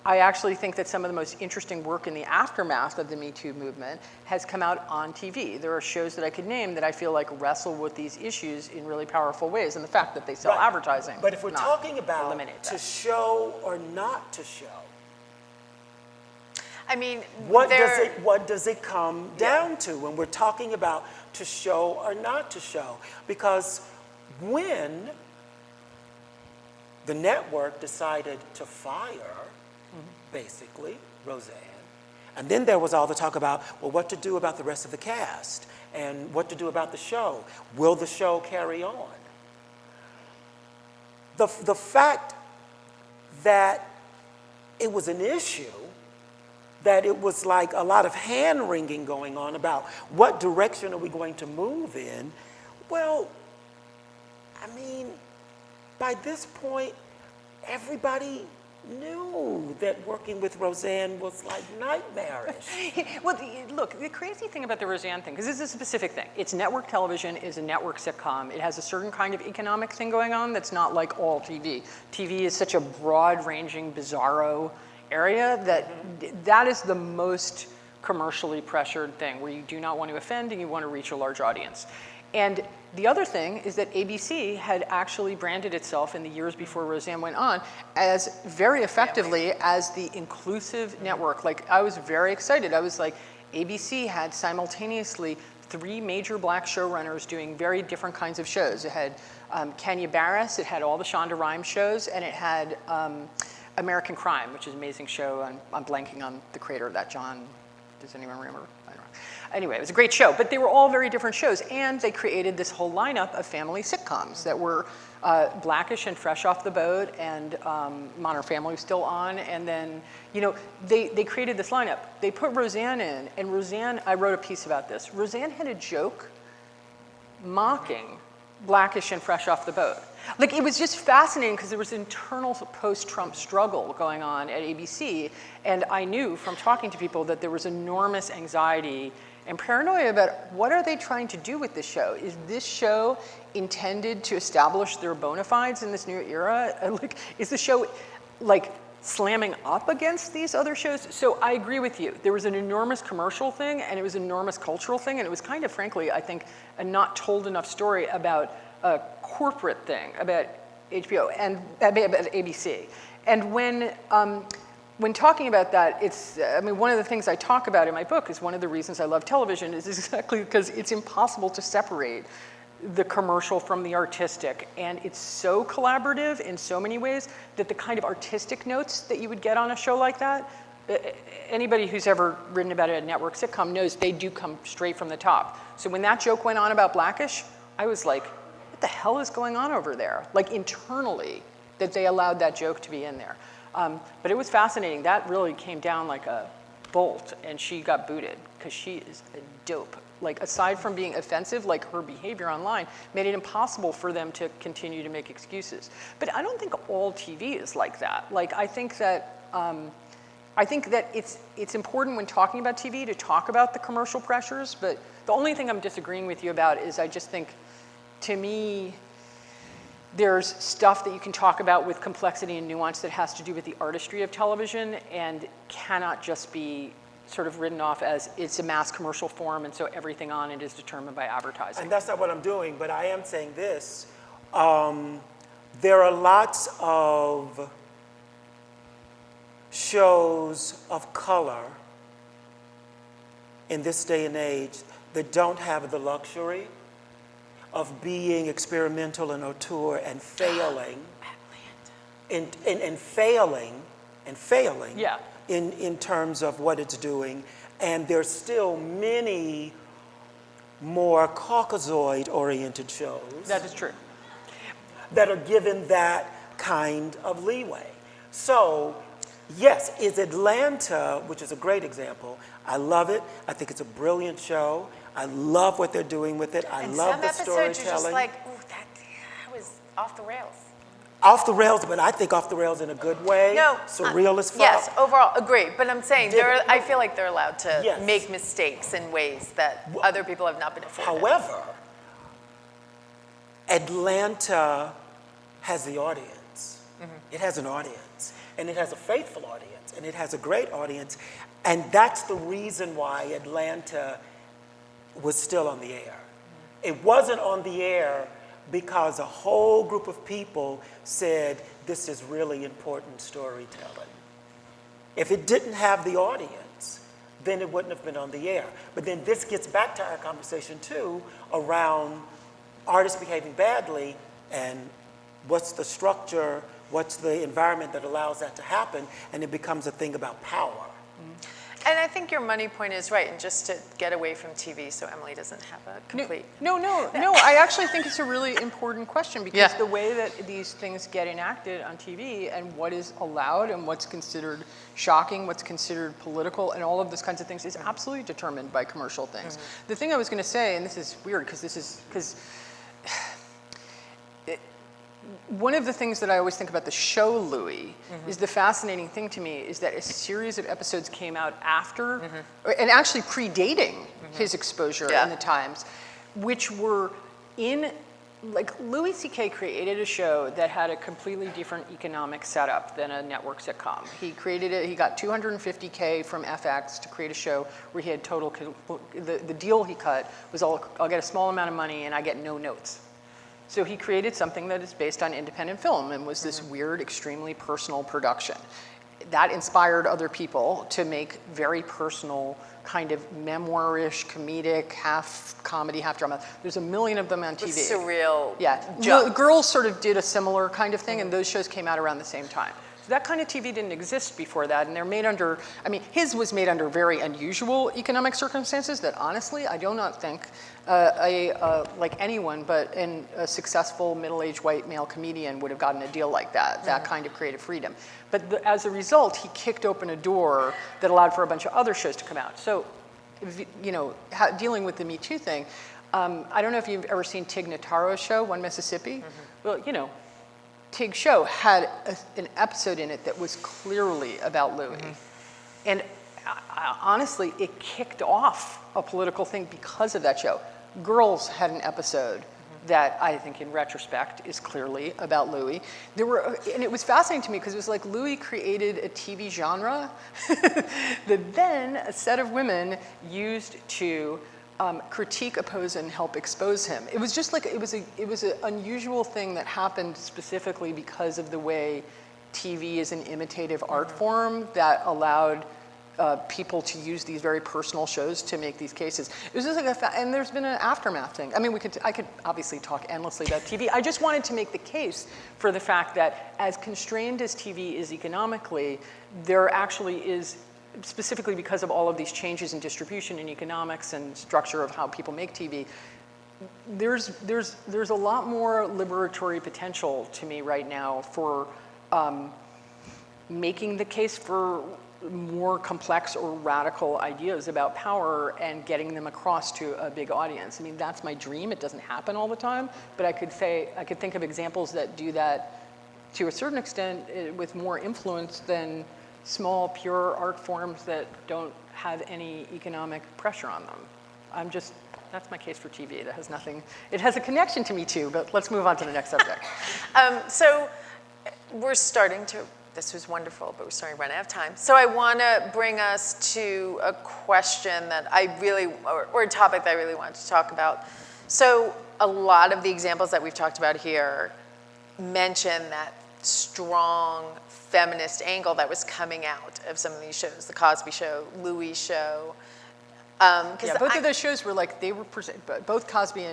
I actually think that some of the most interesting work in the aftermath of the Me Too movement has come out on TV. There are shows that I could name that I feel like wrestle with these issues in really powerful ways, and the fact that they sell Right. advertising. But if we're not talking about eliminate to that. show or not to show, I mean, what does it come down to when we're talking about to show or not to show? Because when the network decided to fire, basically, Roseanne, and then there was all the talk about, well, what to do about the rest of the cast and what to do about the show. Will the show carry on? The fact that it was an issue, that it was like a lot of hand-wringing going on about what direction are we going to move in, well, I mean, by this point, everybody knew that working with Roseanne was like nightmarish. Well, look, the crazy thing about the Roseanne thing, because this is a specific thing, it's network television, is a network sitcom. It has a certain kind of economic thing going on that's not like all TV. TV is such a broad-ranging, bizarro area that is the most commercially pressured thing, where you do not want to offend and you want to reach a large audience. And the other thing is that ABC had actually branded itself in the years before Roseanne went on as very effectively as the inclusive network. Like, I was very excited. I was like, ABC had simultaneously 3 major black showrunners doing very different kinds of shows. It had Kenya Barris, it had all the Shonda Rhimes shows, and it had American Crime, which is an amazing show. I'm blanking on the creator of that, John. Does anyone remember? I don't know. Anyway, it was a great show, but they were all very different shows, and they created this whole lineup of family sitcoms that were Blackish and Fresh Off the Boat, and Modern Family was still on, and then, they created this lineup. They put Roseanne in, and Roseanne, I wrote a piece about this. Roseanne had a joke mocking Blackish and Fresh Off the Boat. Like, it was just fascinating because there was an internal post-Trump struggle going on at ABC, and I knew from talking to people that there was enormous anxiety and paranoia about what are they trying to do with this show? Is this show intended to establish their bona fides in this new era? Like, is the show, like, slamming up against these other shows. So I agree with you. There was an enormous commercial thing, and it was an enormous cultural thing, and it was kind of, frankly, I think, a not told enough story about a corporate thing, about HBO and about ABC. And when talking about that, it's, I mean, one of the things I talk about in my book is one of the reasons I love television is exactly because it's impossible to separate the commercial from the artistic. And it's so collaborative in so many ways that the kind of artistic notes that you would get on a show like that, anybody who's ever written about a network sitcom knows they do come straight from the top. So when that joke went on about Blackish, I was like, what the hell is going on over there? Like internally, that they allowed that joke to be in there. But it was fascinating. That really came down like a bolt, and she got booted because she is a dope. Like, aside from being offensive, like her behavior online made it impossible for them to continue to make excuses. But I don't think all TV is like that. Like, I think that it's important when talking about TV to talk about the commercial pressures, but the only thing I'm disagreeing with you about is I just think, to me, there's stuff that you can talk about with complexity and nuance that has to do with the artistry of television and cannot just be sort of written off as it's a mass commercial form and so everything on it is determined by advertising. And that's not what I'm doing, but I am saying this. There are lots of shows of color in this day and age that don't have the luxury of being experimental and auteur and failing, and failing Yeah. in terms of what it's doing. And there's still many more Caucasoid-oriented shows That is true. that are given that kind of leeway. So, yes, is Atlanta, which is a great example, I love it. I think it's a brilliant show. I love what they're doing with it. I love the storytelling. And some episodes you're just like, ooh, that was off the rails. Off the rails, but I think off the rails in a good way. No. Surreal as fuck. Yes, overall, agree. But I'm saying, I feel like they're allowed to Yes. make mistakes in ways that other people have not been afforded. However, Atlanta has the audience. It has an audience, and it has a faithful audience, and it has a great audience, and that's the reason why Atlanta was still on the air. It wasn't on the air because a whole group of people said, this is really important storytelling. If it didn't have the audience, then it wouldn't have been on the air. But then this gets back to our conversation too around artists behaving badly and what's the structure, what's the environment that allows that to happen, and it becomes a thing about power. And I think your money point is right, and just to get away from TV so Emily doesn't have a complete... No, I actually think it's a really important question because Yeah. the way that these things get enacted on TV and what is allowed and what's considered shocking, what's considered political, and all of those kinds of things is absolutely determined by commercial things. The thing I was going to say, and this is weird because one of the things that I always think about the show Louis is the fascinating thing to me is that a series of episodes came out after, and actually predating his exposure in the Times, which were like Louis C.K. created a show that had a completely different economic setup than a network sitcom. He created it, he got $250K from FX to create a show where he had total, the deal he cut was I'll get a small amount of money and I get no notes. So he created something that is based on independent film and was this weird, extremely personal production. That inspired other people to make very personal, kind of memoir-ish, comedic, half comedy, half drama. There's a million of them on TV. Surreal. Yeah, Girls sort of did a similar kind of thing, and those shows came out around the same time. So that kind of TV didn't exist before that, and they're made under, I mean, his was made under very unusual economic circumstances that honestly, I do not think like anyone but a successful middle-aged white male comedian would have gotten a deal like that, that kind of creative freedom. But as a result, he kicked open a door that allowed for a bunch of other shows to come out. So, you know, dealing with the Me Too thing, I don't know if you've ever seen Tig Notaro's show, One Mississippi. Well, you know, Tig's show had an episode in it that was clearly about Louis. And honestly, it kicked off a political thing because of that show. Girls had an episode that I think in retrospect is clearly about Louis. And it was fascinating to me because it was like Louis created a TV genre that then a set of women used to critique, oppose, and help expose him. It was just like, it was an unusual thing that happened specifically because of the way TV is an imitative art form that allowed people to use these very personal shows to make these cases. It was just like and there's been an aftermath thing. I mean, I could obviously talk endlessly about TV. I just wanted to make the case for the fact that as constrained as TV is economically, there actually is, specifically because of all of these changes in distribution and economics and structure of how people make TV, there's a lot more liberatory potential to me right now for making the case for more complex or radical ideas about power and getting them across to a big audience. I mean, that's my dream. It doesn't happen all the time, but I could think of examples that do that to a certain extent with more influence than small, pure art forms that don't have any economic pressure on them. That's my case for TV. That has nothing, it has a connection to me too, but let's move on to the next subject. So we're starting to, this was wonderful, but we're starting to run out of time. So I want to bring us to a question that I really, or a topic that I really wanted to talk about. So a lot of the examples that we've talked about here mention that strong feminist angle that was coming out of some of these shows, the Cosby Show, Louis Show. Yeah, both of those shows were like, they were, both Cosby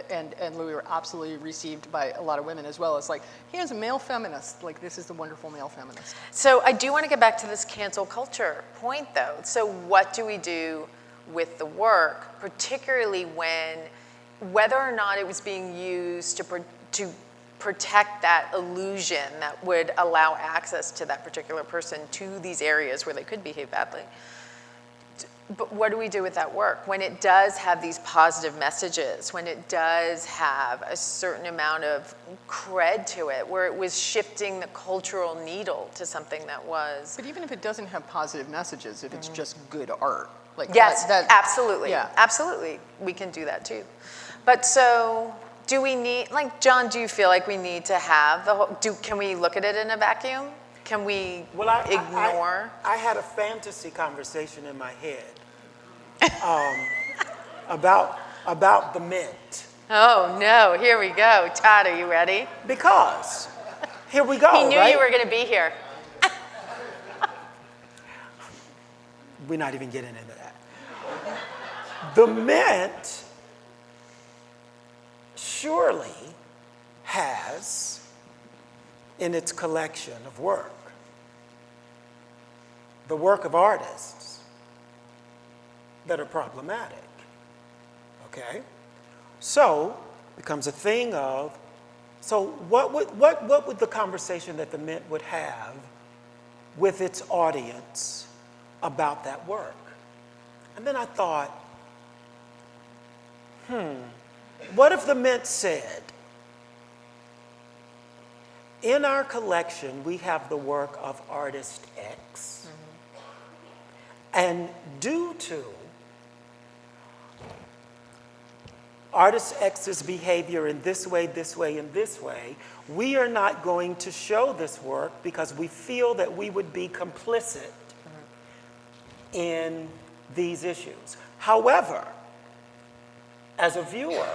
and Louis were absolutely received by a lot of women as well. It's like, here's a male feminist. Like, this is the wonderful male feminist. So I do want to get back to this cancel culture point, though. So what do we do with the work, particularly when, whether or not it was being used to protect that illusion that would allow access to that particular person to these areas where they could behave badly? But what do we do with that work when it does have these positive messages, when it does have a certain amount of cred to it, where it was shifting the cultural needle to something that was... But even if it doesn't have positive messages, if it's just good art. Like yes, absolutely. Yeah. Absolutely. We can do that too. But so do we need, like, John, do you feel like we need to have the whole, can we look at it in a vacuum? Can we ignore? I had a fantasy conversation in my head about the mint. Oh no, here we go. Todd, are you ready? Because, here we go, He knew right? you were going to be here. We're not even getting into that. The mint surely has in its collection of work the work of artists that are problematic, okay? So becomes a thing of, so what would the conversation that the Mint would have with its audience about that work? And then I thought, what if the Mint said, in our collection, we have the work of artist X, and due to artist X's behavior in this way, and this way, we are not going to show this work because we feel that we would be complicit in these issues. However, as a viewer,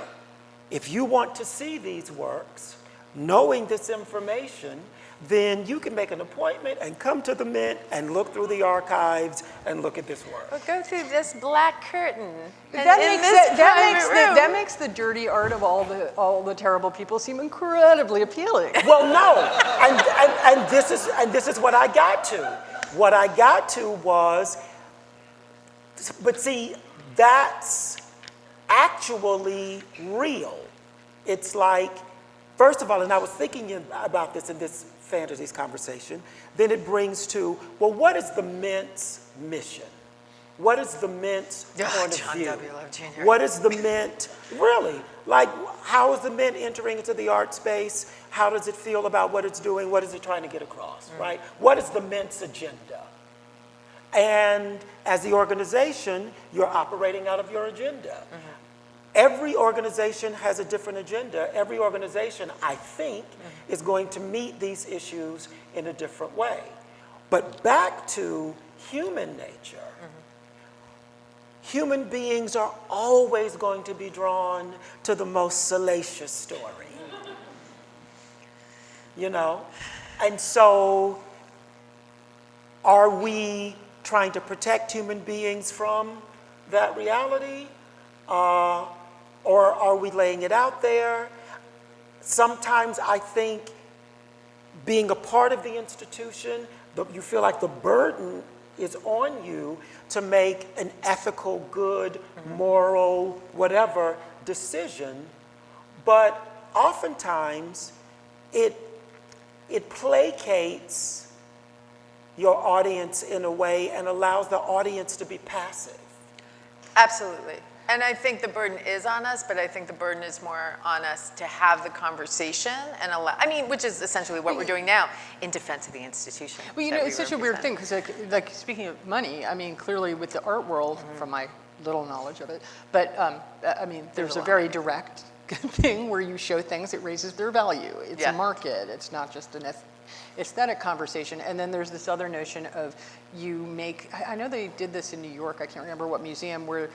if you want to see these works, knowing this information, then you can make an appointment and come to the Mint and look through the archives and look at this work. Or go through this black curtain. That makes the dirty art of all the terrible people seem incredibly appealing. Well, no, and this is what I got to. What I got to was, but see, that's actually real. It's like, first of all, and I was thinking about this in this fantasies conversation, then it brings to, well, what is the Mint's mission? What is the Mint's point of view? What is the Mint, really? Like, how is the Mint entering into the art space? How does it feel about what it's doing? What is it trying to get across, right? What is the Mint's agenda? And as the organization, you're operating out of your agenda. Every organization has a different agenda. Every organization, I think, is going to meet these issues in a different way. But back to human nature. Human beings are always going to be drawn to the most salacious story. You know? And so, are we trying to protect human beings from that reality? Or are we laying it out there? Sometimes I think being a part of the institution, you feel like the burden is on you to make an ethical, good, moral, whatever decision. But oftentimes, it placates your audience in a way and allows the audience to be passive. Absolutely. And I think the burden is on us, but I think the burden is more on us to have the conversation and allow, which is essentially what we're doing now in defense of the institution. Well, it's such a weird thing, because like speaking of money, clearly with the art world, from my little knowledge of it, but there's a very direct thing where you show things, it raises their value. It's a market, it's not just an aesthetic conversation. And then there's this other notion of I know they did this in New York, I can't remember what museum, where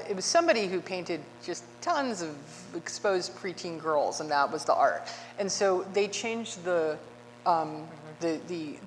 it was somebody who painted just tons of exposed preteen girls, and that was the art. And so they changed the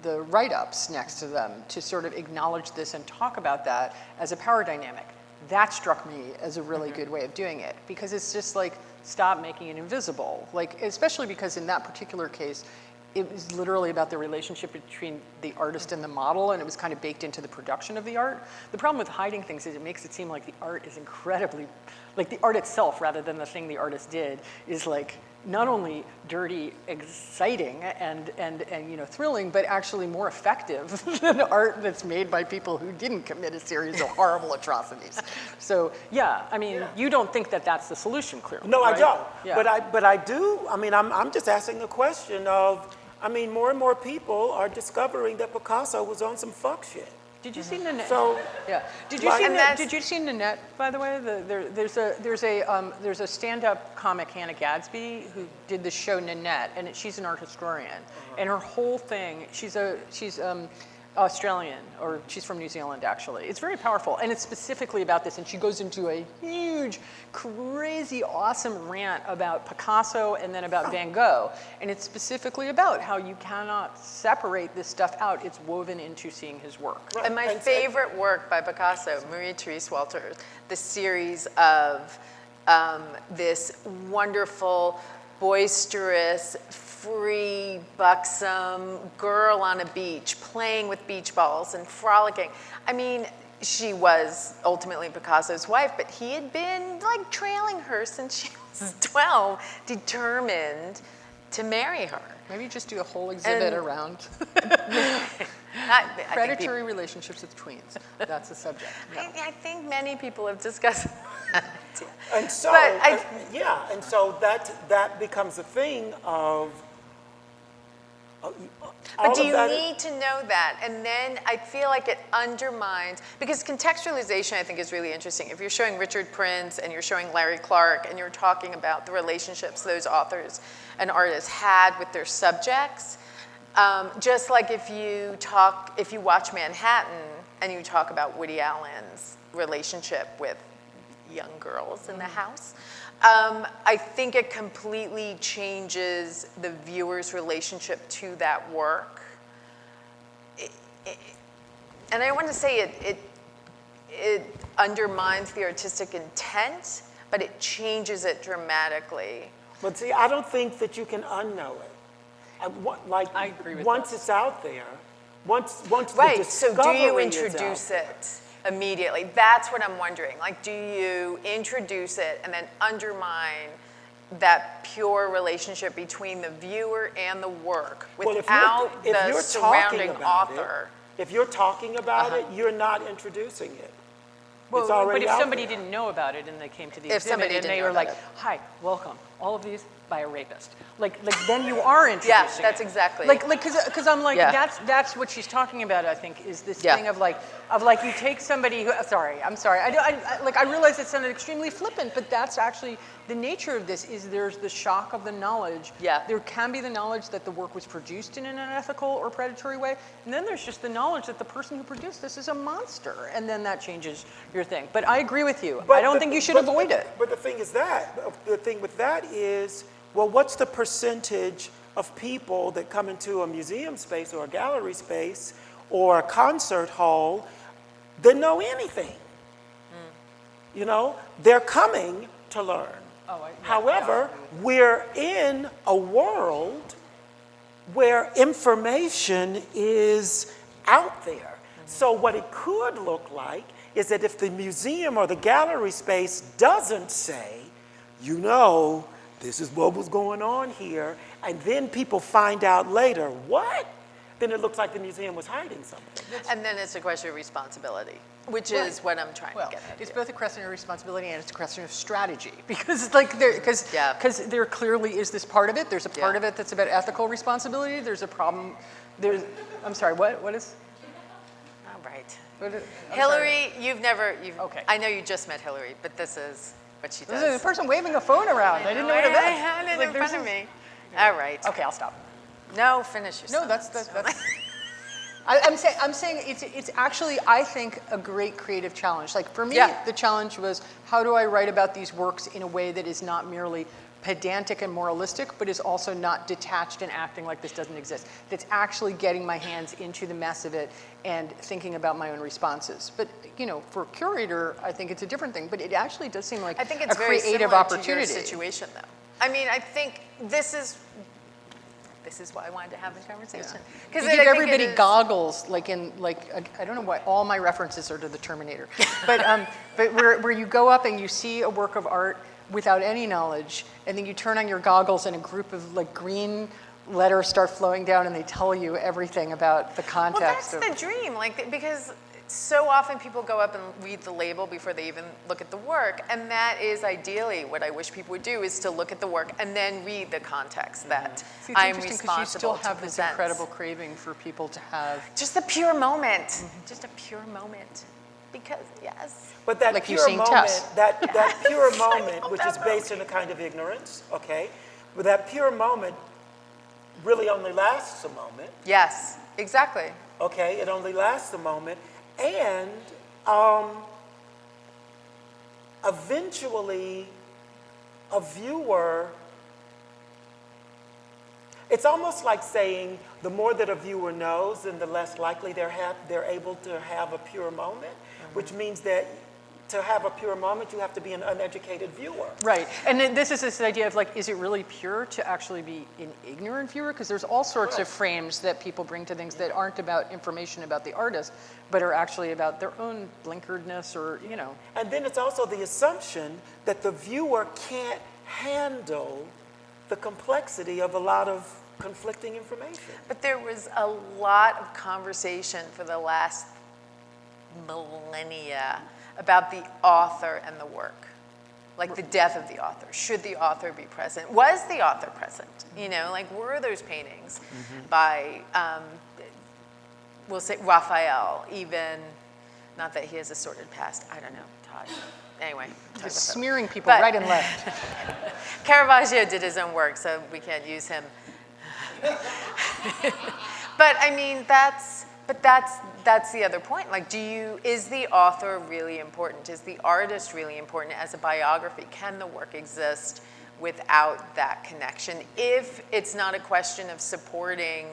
write-ups next to them to sort of acknowledge this and talk about that as a power dynamic. That struck me as a really good way of doing it, because it's just like, stop making it invisible. Like, especially because in that particular case, it was literally about the relationship between the artist and the model, and it was kind of baked into the production of the art. The problem with hiding things is it makes it seem like the art is incredibly, like the art itself, rather than the thing the artist did, is like not only dirty, exciting, and thrilling, but actually more effective than art that's made by people who didn't commit a series of horrible atrocities. So you don't think that that's the solution, clearly. No, right? I don't. Yeah. But I do. I'm just asking the question of, more and more people are discovering that Picasso was on some fuck shit. Did you see Nanette? So, yeah. Did you see Nanette? By the way, there's a stand-up comic, Hannah Gadsby, who did the show Nanette, and she's an art historian, and her whole thing, she's Australian, or she's from New Zealand, actually. It's very powerful, and it's specifically about this, and she goes into a huge, crazy, awesome rant about Picasso and then about Van Gogh, and it's specifically about how you cannot separate this stuff out. It's woven into seeing his work. Right. And my favorite work by Picasso, Marie-Therese Walters, the series of this wonderful, boisterous, free, buxom girl on a beach, playing with beach balls and frolicking. She was ultimately Picasso's wife, but he had been like trailing her since she was 12, determined to marry her. Maybe just do a whole exhibit around predatory relationships with tweens. That's the subject. Yeah. I think many people have discussed that. And so, and so that becomes a thing of. But do you need to know that? And then I feel like it undermines, because contextualization I think is really interesting. If you're showing Richard Prince and you're showing Larry Clark and you're talking about the relationships those authors and artists had with their subjects, just like if you watch Manhattan and you talk about Woody Allen's relationship with young girls in the house, I think it completely changes the viewer's relationship to that work. And I want to say it undermines the artistic intent, but it changes it dramatically. But see, I don't think that you can unknow it. I agree with once that. it's out there, once Right, the so discovery do you is out introduce there. it immediately? That's what I'm wondering. Like, do you introduce it and then undermine that pure relationship between the viewer and the work without the surrounding author? If you're talking about it, you're not introducing it. Well, it's already but if out somebody there. didn't know about it and they came to the If somebody exhibit and didn't they know were about like, it. "Hi, welcome. all of these by a rapist. Like then you are introducing Yeah, that's it. exactly. Because I'm like, Yeah. that's what she's talking about, I think, is this Yeah. thing of like you take somebody who, I'm sorry. I realize it sounded extremely flippant, but that's actually the nature of this, is there's the shock of the knowledge. Yeah. There can be the knowledge that the work was produced in an unethical or predatory way, and then there's just the knowledge that the person who produced this is a monster, and then that changes your thing. But I agree with you. I don't think you should avoid it. But the thing with that is, well, what's the percentage of people that come into a museum space or a gallery space or a concert hall that know anything? You know, they're coming to learn. However, we're in a world where information is out there. So what it could look like is that if the museum or the gallery space doesn't say, you know, this is what was going on here, and then people find out later, what? Then it looks like the museum was hiding something. And then it's a question of responsibility, which is what I'm trying Well, to get at. it's here. both a question of responsibility and it's a question of strategy, because there clearly is this part of it. There's a part of it that's about ethical responsibility. There's a problem. I'm sorry. What is? All right. I'm Hillary, sorry. okay. I know you just met Hillary, but this is what she does. There's a person waving a phone around. I didn't know what it I meant. had it Like, in there's front of this- me. All right. Okay, I'll stop. No, finish your No, that's. I'm saying it's actually, I think, a great creative challenge. Like for me, the challenge was, how do I write about these works in a way that is not merely pedantic and moralistic, but is also not detached and acting like this doesn't exist. That's actually getting my hands into the mess of it and thinking about my own responses. But you know, for Curator, I think it's a different thing. But it actually does seem like I think it's a very creative similar opportunity. to your situation, though. I mean, I think this is why I wanted to have this conversation. You give everybody goggles, I don't know why all my references are to the Terminator, but where you go up and you see a work of art without any knowledge, and then you turn on your goggles and a group of like green letters start flowing down and they tell you everything about the context. Well, that's the dream, because so often people go up and read the label before they even look at the work, and that is ideally what I wish people would do, is to look at the work and then read the context that See, it's I'm interesting because responsible you still to have this present. incredible craving for people to have. Just a pure moment. Just a pure moment. Because, yes. But that Like you're pure seeing moment, Tess. that pure moment, which is based on a kind of ignorance, okay? But that pure moment really only lasts a moment, Yes, exactly. okay? It only lasts a moment, and eventually a viewer, it's almost like saying the more that a viewer knows, then the less likely they're able to have a pure moment, which means that to have a pure moment, you have to be an uneducated viewer. Right, and then this is this idea of like, is it really pure to actually be an ignorant viewer? Because there's all sorts of frames that people bring to things that aren't about information about the artist, but are actually about their own blinkeredness or, you know. And then it's also the assumption that the viewer can't handle the complexity of a lot of conflicting information. But there was a lot of conversation for the last millennia about the author and the work, like the death of the author. Should the author be present? Was the author present? You know, like were those paintings by, we'll say Raphael, even, not that he has a sordid past, I don't know, Todd. Anyway. Just smearing people But- right and left. Caravaggio did his own work, so we can't use him. But I mean, that's the other point. Like, is the author really important? Is the artist really important as a biography? Can the work exist without that connection? If it's not a question of supporting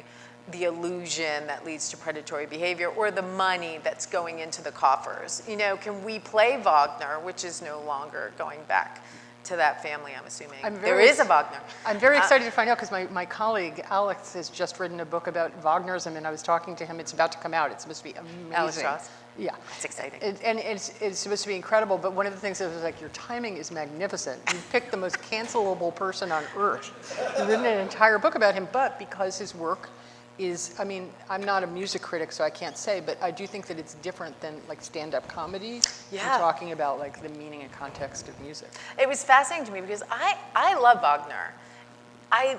the illusion that leads to predatory behavior or the money that's going into the coffers. You know, can we play Wagner, which is no longer going back to that family, I'm assuming. There is a Wagner. I'm very excited to find out because my colleague Alex has just written a book about Wagnerism, and I was talking to him. It's about to come out. It's supposed to be amazing. Alex Strauss? Yeah. That's exciting. And it's supposed to be incredible, but one of the things that was like, your timing is magnificent. You picked the most cancelable person on earth. You've written an entire book about him, but because his work is, I mean, I'm not a music critic, so I can't say, but I do think that it's different than like stand-up comedy. Yeah. And talking about like the meaning and context of music. It was fascinating to me because I love Wagner. I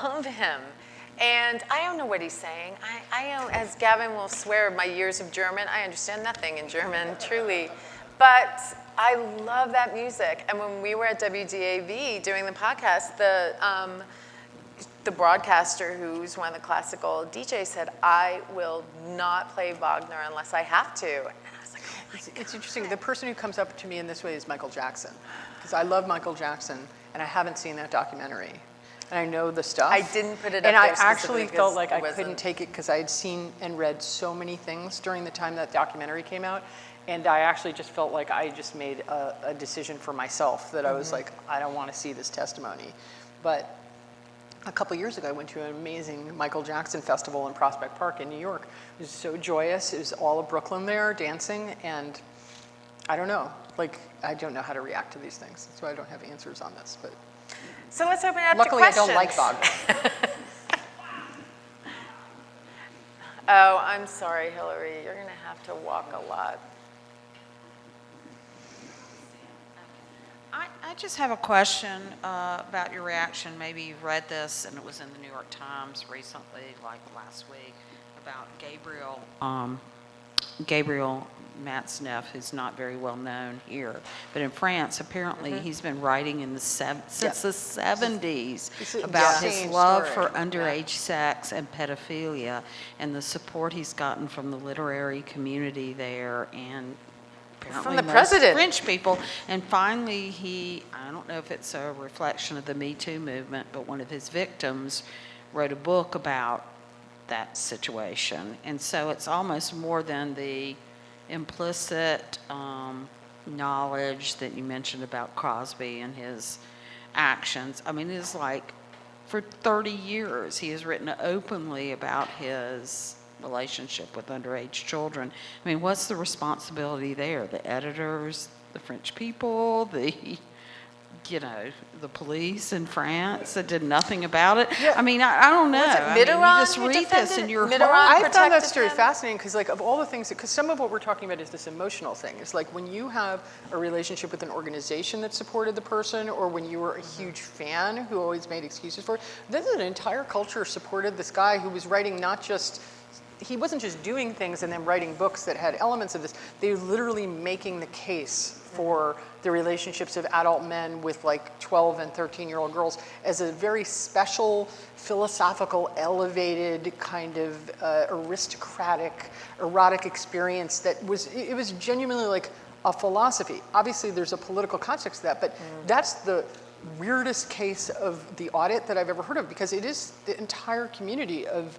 love him. And I don't know what he's saying. I don't, as Gavin will swear, my years of German, I understand nothing in German, truly. But I love that music. And when we were at WDAV doing the podcast, the broadcaster, who's one of the classical DJs, said, I will not play Wagner unless I have to. And I was like, oh my God. It's interesting. The person who comes up to me in this way is Michael Jackson. Because I love Michael Jackson, and I haven't seen that documentary. And I know the stuff. I didn't put it up and there I actually specifically felt like because I it couldn't wasn't- take it because I had seen and read so many things during the time that documentary came out. And I actually just felt like I just made a decision for myself that I was like, I don't want to see this testimony. But a couple years ago, I went to an amazing Michael Jackson festival in Prospect Park in New York. It was so joyous. It was all of Brooklyn there dancing. And I don't know, like, I don't know how to react to these things. That's why I don't have answers on this. But So let's open it up luckily, to I questions. don't like Wagner. Oh, I'm sorry, Hillary. You're going to have to walk a lot. I just have a question about your reaction. Maybe you've read this, and it was in the New York Times recently, like last week, about Gabriel Matzneff, who's not very well known here. But in France, apparently, he's been writing in the since the 70s It's an about his insane love story. for underage sex and pedophilia, and the support he's gotten from the literary community there, and apparently From the most president. French people. And finally, I don't know if it's a reflection of the Me Too movement, but one of his victims wrote a book about that situation. And so it's almost more than the implicit knowledge that you mentioned about Cosby and his actions. I mean, it's like for 30 years, he has written openly about his relationship with underage children. I mean, what's the responsibility there? The editors, the French people, the police in France that did nothing about it? Yeah. I mean, I don't know. Was it I mean, Mitterrand you just who read this defended- and you're Mitterrand horrified. I found that protected story him? fascinating because, like, of all the things, because some of what we're talking about is this emotional thing. It's like when you have a relationship with an organization that supported the person, or when you were a huge fan who always made excuses for it. Then an entire culture supported this guy who was writing not just. He wasn't just doing things and then writing books that had elements of this. They were literally making the case for the relationships of adult men with like 12 and 13-year-old girls as a very special, philosophical, elevated, kind of aristocratic, erotic experience that was genuinely like a philosophy. Obviously, there's a political context to that, but that's the weirdest case of the audit that I've ever heard of, because it is the entire community of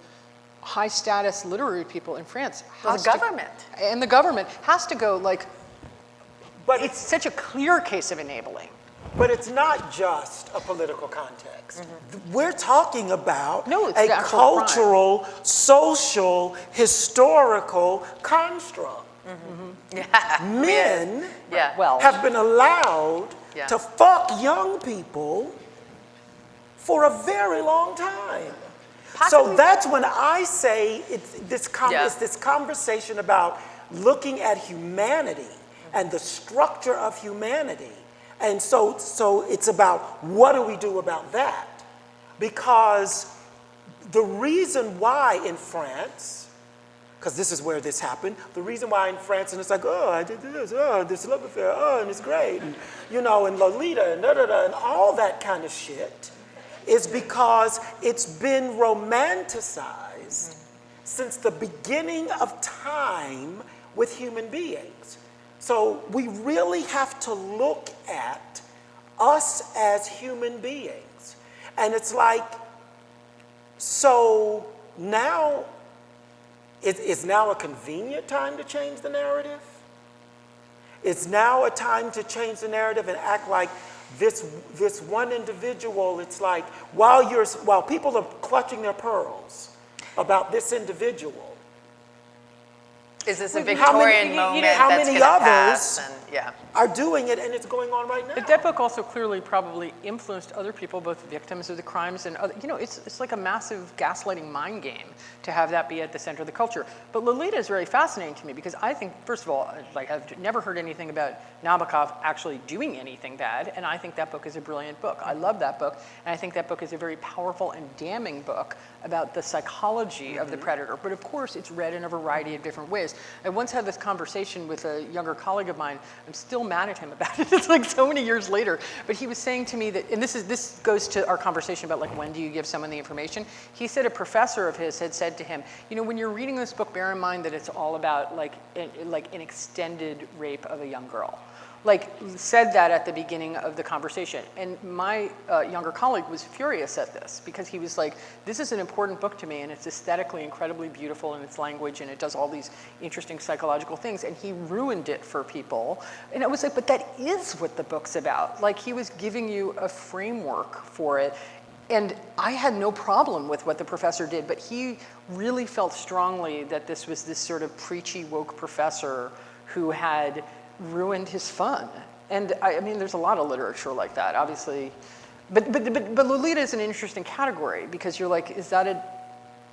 high status literary people in France. Well, the government. And the government has to go like, But it's such a clear case of enabling. But it's not just a political context. We're talking about No, it's a the actual cultural, social, historical construct. Men Yeah. Well, have been allowed Yeah. to fuck young people for a very long time. So that's when I say it's this conversation about looking at humanity and the structure of humanity. And so it's about what do we do about that? Because the reason why in France, because this is where this happened, the reason why in France, and it's like, oh, I did this, oh, this love affair, oh, and it's great, and, and Lolita, and da-da-da, and all that kind of shit, is because it's been romanticized since the beginning of time with human beings. So we really have to look at us as human beings. And it's like, so now, is now a convenient time to change the narrative? Is now a time to change the narrative and act like this one individual, it's like, while people are clutching their pearls about this individual, Is this a Wait, how many- Victorian you know, moment how that's many going to pass? others- And, yeah. are doing it, and it's going on right now. But that book also clearly probably influenced other people, both victims of the crimes and other, it's like a massive gaslighting mind game to have that be at the center of the culture. But Lolita is very fascinating to me because I think, first of all, like I've never heard anything about Nabokov actually doing anything bad, and I think that book is a brilliant book. I love that book, and I think that book is a very powerful and damning book about the psychology of the predator. But of course, it's read in a variety of different ways. I once had this conversation with a younger colleague of mine. I'm still mad at him about it. It's like so many years later. But he was saying to me that, and this goes to our conversation about like when do you give someone the information. He said a professor of his had said to him, when you're reading this book, bear in mind that it's all about like an extended rape of a young girl. Like said that at the beginning of the conversation. And my younger colleague was furious at this because he was like, this is an important book to me and it's aesthetically incredibly beautiful in its language and it does all these interesting psychological things, and he ruined it for people. And I was like, but that is what the book's about. Like he was giving you a framework for it. And I had no problem with what the professor did, but he really felt strongly that this was this sort of preachy woke professor who had ruined his fun. And I mean, there's a lot of literature like that, obviously. But Lolita is an interesting category because you're like, is that a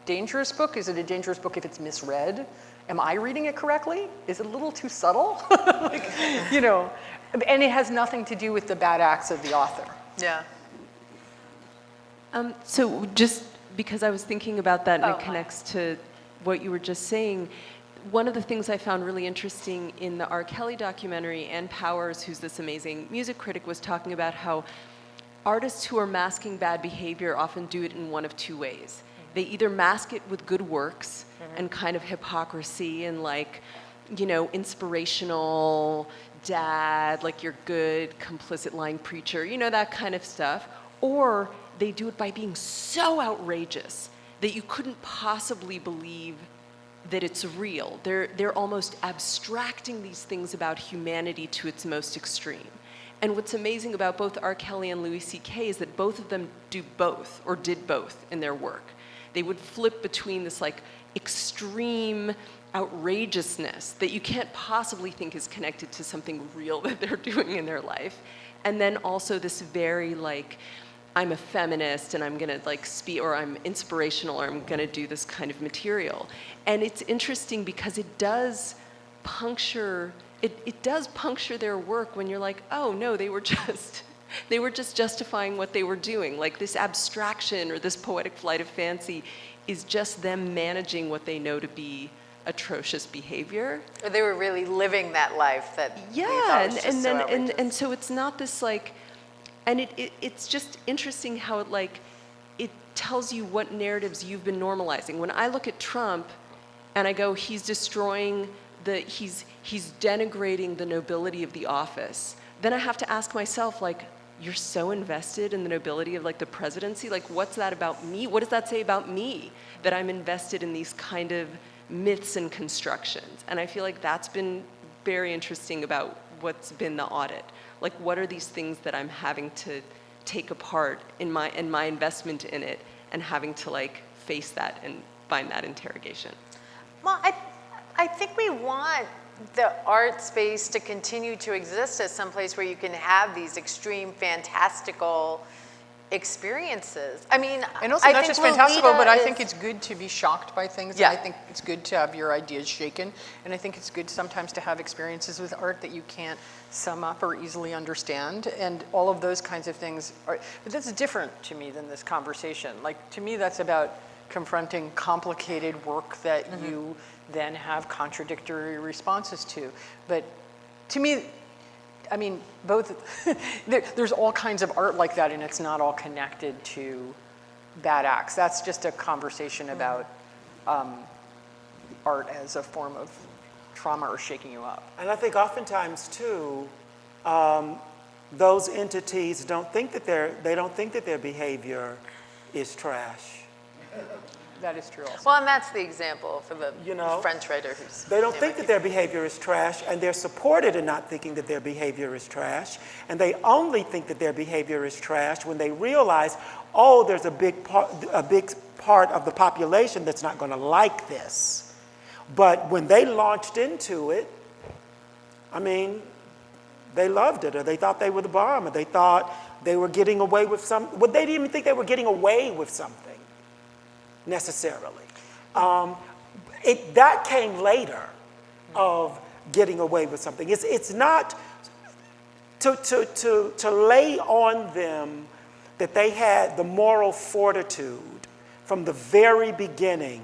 dangerous book? Is it a dangerous book if it's misread? Am I reading it correctly? Is it a little too subtle? And it has nothing to do with the bad acts of the author. Yeah. So just because I was thinking about that and Oh, it connects to what you were just saying, one of the things I found really interesting in the R. Kelly documentary, Ann Powers, who's this amazing music critic, was talking about how artists who are masking bad behavior often do it in one of two ways. They either mask it with good works and kind of hypocrisy and like, inspirational dad, like you're good, complicit lying preacher, that kind of stuff. Or they do it by being so outrageous that you couldn't possibly believe that it's real. They're almost abstracting these things about humanity to its most extreme. And what's amazing about both R. Kelly and Louis C.K. is that both of them do both, or did both in their work. They would flip between this like extreme outrageousness that you can't possibly think is connected to something real that they're doing in their life. And then also this very like, I'm a feminist and I'm gonna like speak, or I'm inspirational, or I'm gonna do this kind of material. And it's interesting because it does puncture their work when you're like, oh no, they were just justifying what they were doing. Like this abstraction or this poetic flight of fancy is just them managing what they know to be atrocious behavior. Or they were really living that life that we thought was just so outrageous. And so it's not this like, and it's just interesting how it tells you what narratives you've been normalizing. When I look at Trump and I go, he's destroying he's denigrating the nobility of the office, then I have to ask myself, like, you're so invested in the nobility of like the presidency? Like, what's that about me? What does that say about me that I'm invested in these kind of myths and constructions? And I feel like that's been very interesting about what's been the audit. Like, what are these things that I'm having to take apart in my investment in it, and having to like face that and find that interrogation? Well, I think we want the art space to continue to exist as some place where you can have these extreme, fantastical experiences. I mean, And also I not think just fantastical, but I Lolita think is- it's good to be shocked by things. Yeah. And I think it's good to have your ideas shaken. And I think it's good sometimes to have experiences with art that you can't sum up or easily understand. And all of those kinds of things are, but that's different to me than this conversation. Like, to me, that's about confronting complicated work that you then have contradictory responses to. But to me, I mean, both, there's all kinds of art like that, and it's not all connected to bad acts. That's just a conversation about art as a form of trauma or shaking you up. And I think oftentimes too, those entities don't think that their behavior is trash. That is true also. Well, and that's the example for the You know, French writer who's... They don't think that their behavior is trash, and they're supported in not thinking that their behavior is trash. And they only think that their behavior is trash when they realize, oh, there's a big part of the population that's not going to like this. But when they launched into it, I mean, they loved it, or they thought they were the bomb, or they thought they were getting away with something. Well, they didn't even think they were getting away with something, necessarily. That came later of getting away with something. It's not to lay on them that they had the moral fortitude from the very beginning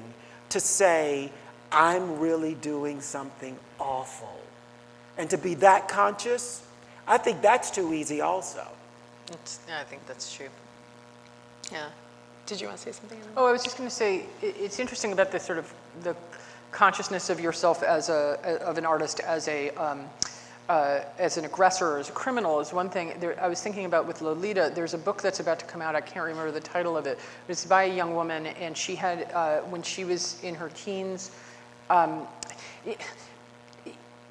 to say, I'm really doing something awful. And to be that conscious, I think that's too easy also. I think that's true. Yeah. Did you want to say something? Oh, I was just going to say, it's interesting about this sort of the consciousness of yourself as of an artist as an aggressor or as a criminal is one thing. I was thinking about with Lolita, there's a book that's about to come out, I can't remember the title of it, but it's by a young woman, and she had, when she was in her teens,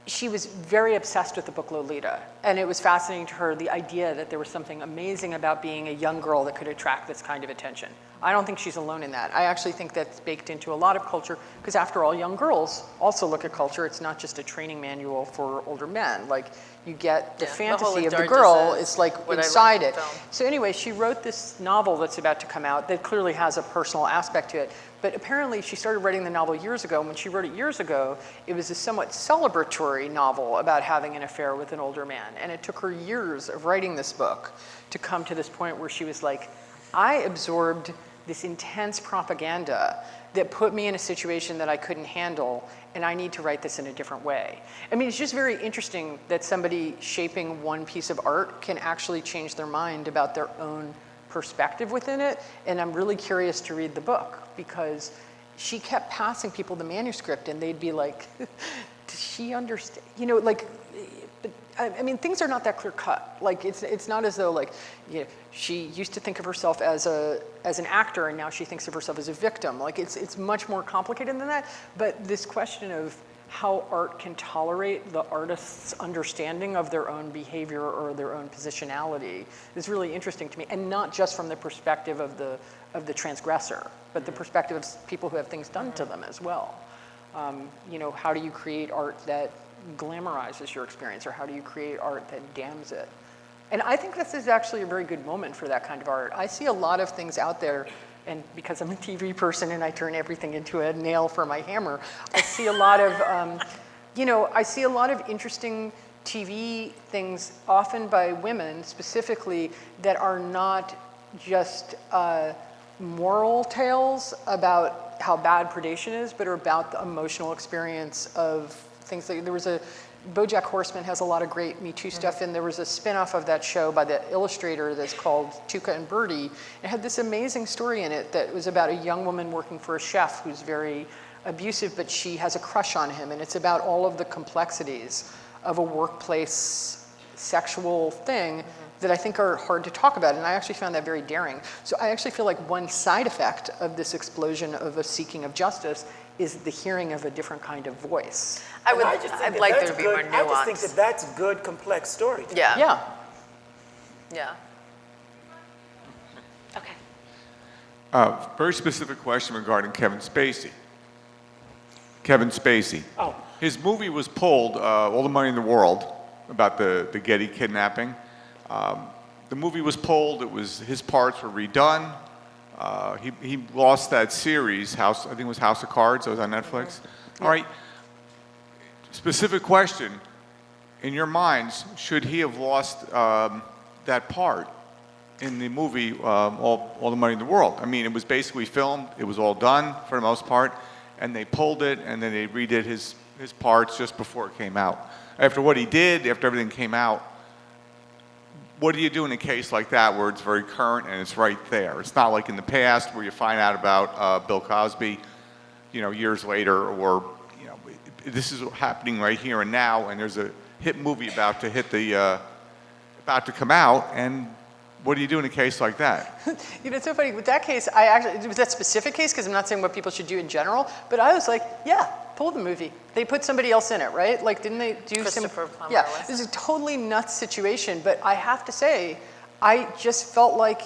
she was very obsessed with the book Lolita, and it was fascinating to her, the idea that there was something amazing about being a young girl that could attract this kind of attention. I don't think she's alone in that. I actually think that's baked into a lot of culture, because after all, young girls also look at culture. It's not just a training manual for older men. Like, you get the fantasy of the girl, it's like inside it. So anyway, she wrote this novel that's about to come out that clearly has a personal aspect to it. But apparently she started writing the novel years ago, and when she wrote it years ago, it was a somewhat celebratory novel about having an affair with an older man. And it took her years of writing this book to come to this point where she was like, I absorbed this intense propaganda that put me in a situation that I couldn't handle, and I need to write this in a different way. I mean, it's just very interesting that somebody shaping one piece of art can actually change their mind about their own perspective within it, and I'm really curious to read the book, because she kept passing people the manuscript, and they'd be like, does she understand? You know, like, I mean, things are not that clear cut. Like, it's not as though, like, you know, she used to think of herself as an actor, and now she thinks of herself as a victim. Like, it's much more complicated than that. But this question of how art can tolerate the artist's understanding of their own behavior or their own positionality is really interesting to me, and not just from the perspective of the transgressor, but the perspective of people who have things done to them as well. You know, how do you create art that glamorizes your experience, or how do you create art that damns it? And I think this is actually a very good moment for that kind of art. I see a lot of things out there, and because I'm a TV person and I turn everything into a nail for my hammer, I see a lot of, you know, I see a lot of interesting TV things, often by women specifically, that are not just moral tales about how bad predation is, but are about the emotional experience of things. Like, there was BoJack Horseman has a lot of great Me Too stuff, and there was a spin-off of that show by the illustrator that's called Tuca and Birdie. It had this amazing story in it that was about a young woman working for a chef who's very abusive, but she has a crush on him, and it's about all of the complexities of a workplace sexual thing that I think are hard to talk about, and I actually found that very daring. So I actually feel like one side effect of this explosion of a seeking of justice is the hearing of a different kind of voice. I'd like there to be more nuance. I just think that that's good, complex storytelling. Yeah. Yeah. Yeah. Okay. Very specific question regarding Kevin Spacey. Kevin Spacey. Oh. His movie was pulled, All the Money in the World, about the Getty kidnapping. The movie was pulled. His parts were redone. He lost that series, I think it was House of Cards. It was on Netflix. All right. Specific question. In your minds, should he have lost that part in the movie All the Money in the World? I mean, it was basically filmed. It was all done for the most part, and they pulled it, and then they redid his parts just before it came out. After what he did, after everything came out, what do you do in a case like that where it's very current and it's right there? It's not like in the past where you find out about Bill Cosby, you know, years later, or, you know, this is happening right here and now, and there's a hit movie about to come out, and what do you do in a case like that? You know, it's so funny. With that case, it was that specific case, because I'm not saying what people should do in general, but I was like, yeah, pull the movie. They put somebody else in it, right? Like, didn't they do Christopher Plummer Yeah, was. it was a totally nuts situation, but I have to say, I just felt like,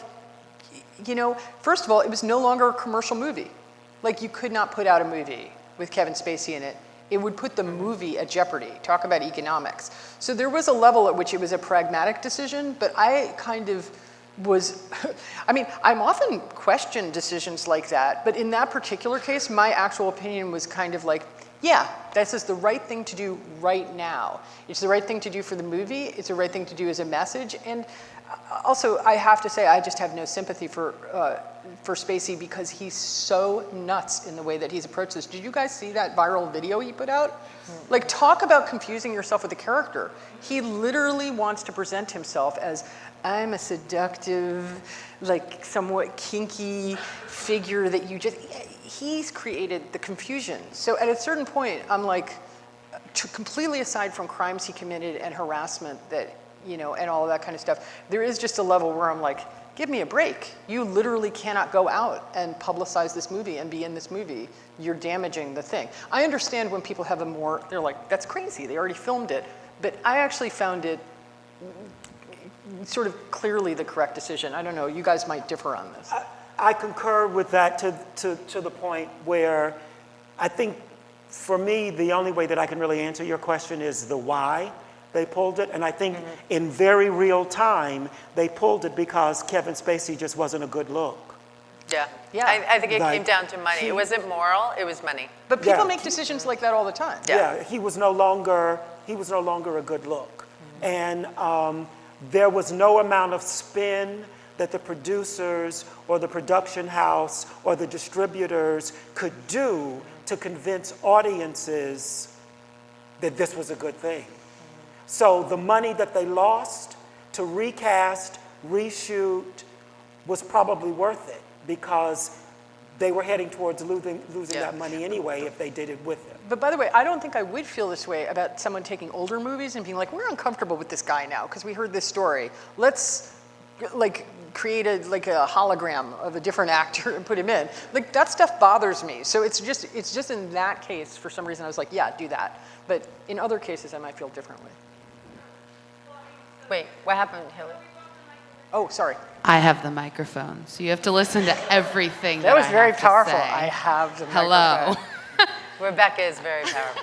you know, first of all, it was no longer a commercial movie. Like, you could not put out a movie with Kevin Spacey in it, it would put the movie at jeopardy. Talk about economics. So there was a level at which it was a pragmatic decision, but I kind of was, I mean, I'm often questioned decisions like that, but in that particular case, my actual opinion was kind of like, yeah, this is the right thing to do right now. It's the right thing to do for the movie. It's the right thing to do as a message. And also, I have to say, I just have no sympathy for Spacey because he's so nuts in the way that he's approached this. Did you guys see that viral video he put out? Like, talk about confusing yourself with the character. He literally wants to present himself as, I'm a seductive, like somewhat kinky figure that you just, he's created the confusion. So at a certain point, I'm like, completely aside from crimes he committed and harassment that, you know, and all of that kind of stuff, there is just a level where I'm like, give me a break. You literally cannot go out and publicize this movie and be in this movie. You're damaging the thing. I understand when people have a more, they're like, that's crazy, they already filmed it. But I actually found it sort of clearly the correct decision. I don't know, you guys might differ on this. I concur with that to the point where I think for me, the only way that I can really answer your question is the why they pulled it. And I think in very real time, they pulled it because Kevin Spacey just wasn't a good look. Yeah. Yeah. I think it Like, came down to money. It wasn't moral, it was money. But people Yeah. make decisions like that all the time. Yeah, he was no longer a good look. And there was no amount of spin that the producers or the production house or the distributors could do to convince audiences that this was a good thing. So the money that they lost to recast, reshoot, was probably worth it because they were heading towards losing that money anyway if they did it with him. But by the way, I don't think I would feel this way about someone taking older movies and being like, we're uncomfortable with this guy now because we heard this story. Let's like create a hologram of a different actor and put him in. Like that stuff bothers me. So it's just in that case, for some reason, I was like, yeah, do that. But in other cases, I might feel differently. Wait, what happened, Hillary? Oh, sorry. I have the microphone, so you have to listen to everything That was I very have to powerful. say. I have the Hello. microphone. Rebecca is very powerful.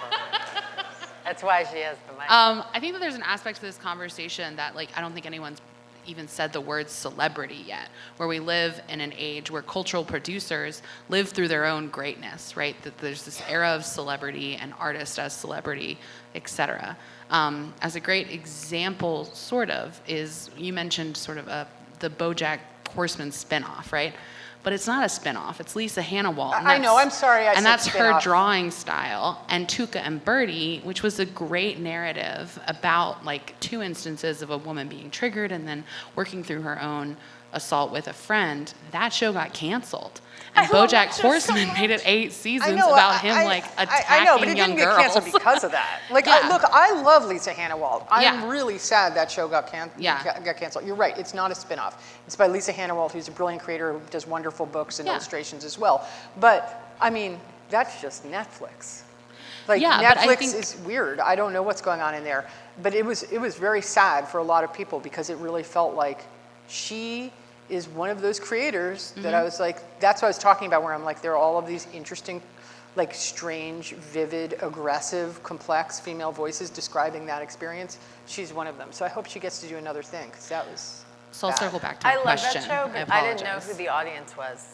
That's why she has the mic. I think that there's an aspect to this conversation that, like, I don't think anyone's even said the word celebrity yet, where we live in an age where cultural producers live through their own greatness, right? That there's this era of celebrity and artist as celebrity, et cetera. As a great example, sort of, is you mentioned sort of the BoJack Horseman spinoff, right? But it's not a spinoff. It's Lisa Hannah-Walt. I know. I'm sorry. And that's her spin-off. drawing style. And Tuca and Birdie, which was a great narrative about like two instances of a woman being triggered and then working through her own assault with a friend. That show got canceled. And love BoJack that show so Horseman much. made it 8 seasons I know, about him like I know, but attacking it young didn't get girls. canceled because of that. Like, Yeah. look, I love Lisa Hannah-Walt. I'm Yeah. really sad that show got canceled. Yeah. You're right. It's not a spinoff. It's by Lisa Hannah-Walt, who's a brilliant creator who does wonderful books and Yeah. illustrations as well. But I mean, that's just Netflix. Like Yeah, but I Netflix think- is weird. I don't know what's going on in there. But it was very sad for a lot of people because it really felt like she is one of those creators that I was like, that's what I was talking about, where I'm like, there are all of these interesting, like strange, vivid, aggressive, complex female voices describing that experience. She's one of them. So I hope she gets to do another thing, because that was So I'll bad. circle back to my I love question. that show, but I didn't know who the audience was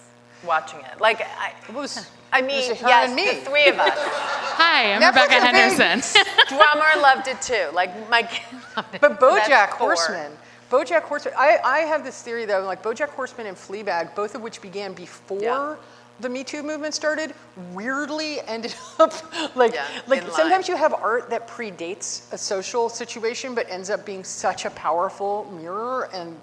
watching it. Like, It was, I it mean, was her yes, and me. the three of us. Hi, I'm Netflix Rebecca is big. Henderson. Drummer loved it too. Like, my kid loved it. But That's BoJack core. Horseman, I have this theory though, like BoJack Horseman and Fleabag, both of which began before the Me Too movement started, weirdly ended up like in sometimes line. you have art that predates a social situation but ends up being such a powerful mirror and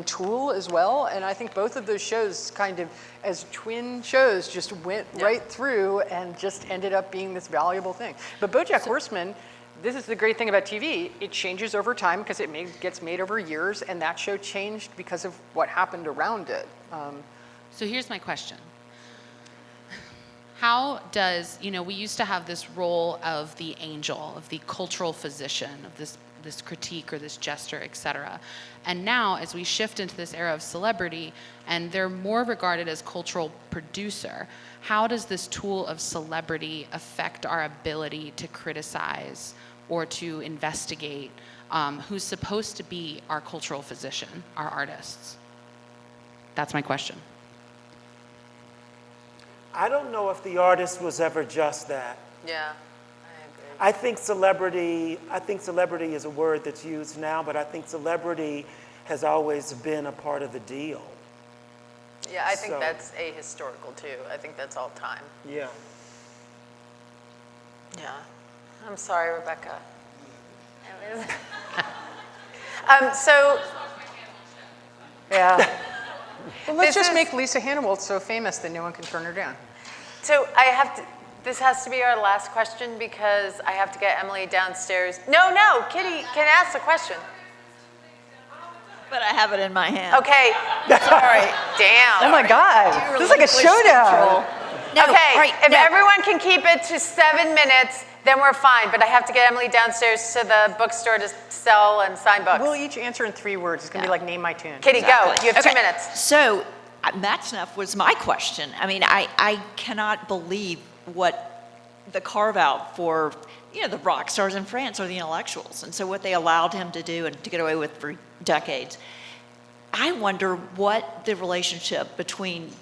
tool as well. And I think both of those shows kind of as twin shows just went right through and just ended up being this valuable thing. But BoJack Horseman, this is the great thing about TV. It changes over time because it gets made over years, and that show changed because of what happened around it. So here's my question. How does, we used to have this role of the angel, of the cultural physician, of this this critique or this gesture, etc. And now, as we shift into this era of celebrity, and they're more regarded as cultural producer, how does this tool of celebrity affect our ability to criticize or to investigate who's supposed to be our cultural physician, our artists? That's my question. I don't know if the artist was ever just that. Yeah, I agree. I think celebrity is a word that's used now, but I think celebrity has always been a part of the deal. Yeah, I think So- that's ahistorical too. I think that's all time. Yeah. Yeah. I'm sorry, Rebecca. Yeah. Well, let's This just is- make Lisa Hannawalt so famous that no one can turn her down. So this has to be our last question because I have to get Emily downstairs. No, Kitty can ask the question. But I have it in my hand. Okay, sorry, damn. Oh my God, this is like a showdown. No, Okay, all right, if no. everyone can keep it to 7 minutes, then we're fine. But I have to get Emily downstairs to the bookstore to sell and sign books. We'll each answer in 3 words. It's gonna be like name my tune. Kitty, Exactly. go. You have 2 Okay. minutes. So that stuff was my question. I mean, I cannot believe what the carve out for, the rock stars in France or the intellectuals. And so what they allowed him to do and to get away with for decades. I wonder what the relationship between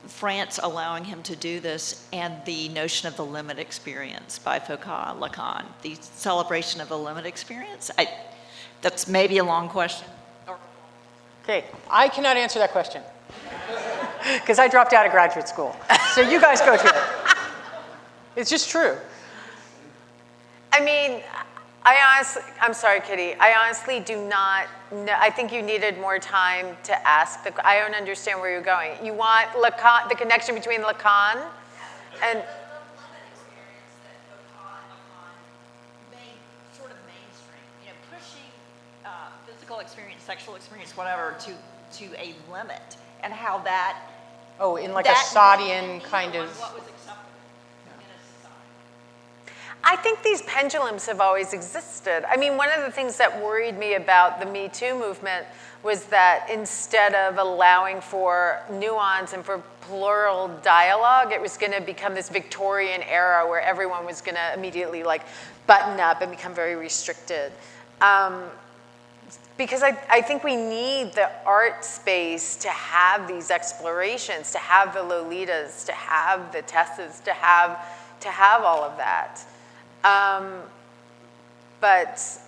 France allowing him to do this and the notion of the limit experience by Foucault-Lacan, the celebration of the limit experience. That's maybe a long question. Okay, I cannot answer that question because I dropped out of graduate school. So you guys go to it. It's just true. I mean, I'm sorry, Kitty. I honestly do not know. I think you needed more time to ask. I don't understand where you're going. You want Lacan, the connection between Lacan and. Sort of mainstream, pushing physical experience, sexual experience, whatever, to a limit, and how that. Oh, in like a that Sadian kind of. What was acceptable in a society. I think these pendulums have always existed. I mean, one of the things that worried me about the Me Too movement was that instead of allowing for nuance and for plural dialogue, it was going to become this Victorian era where everyone was going to immediately like button up and become very restricted. Because I think we need the art space to have these explorations, to have the Lolitas, to have the Tessas, to have all of that. But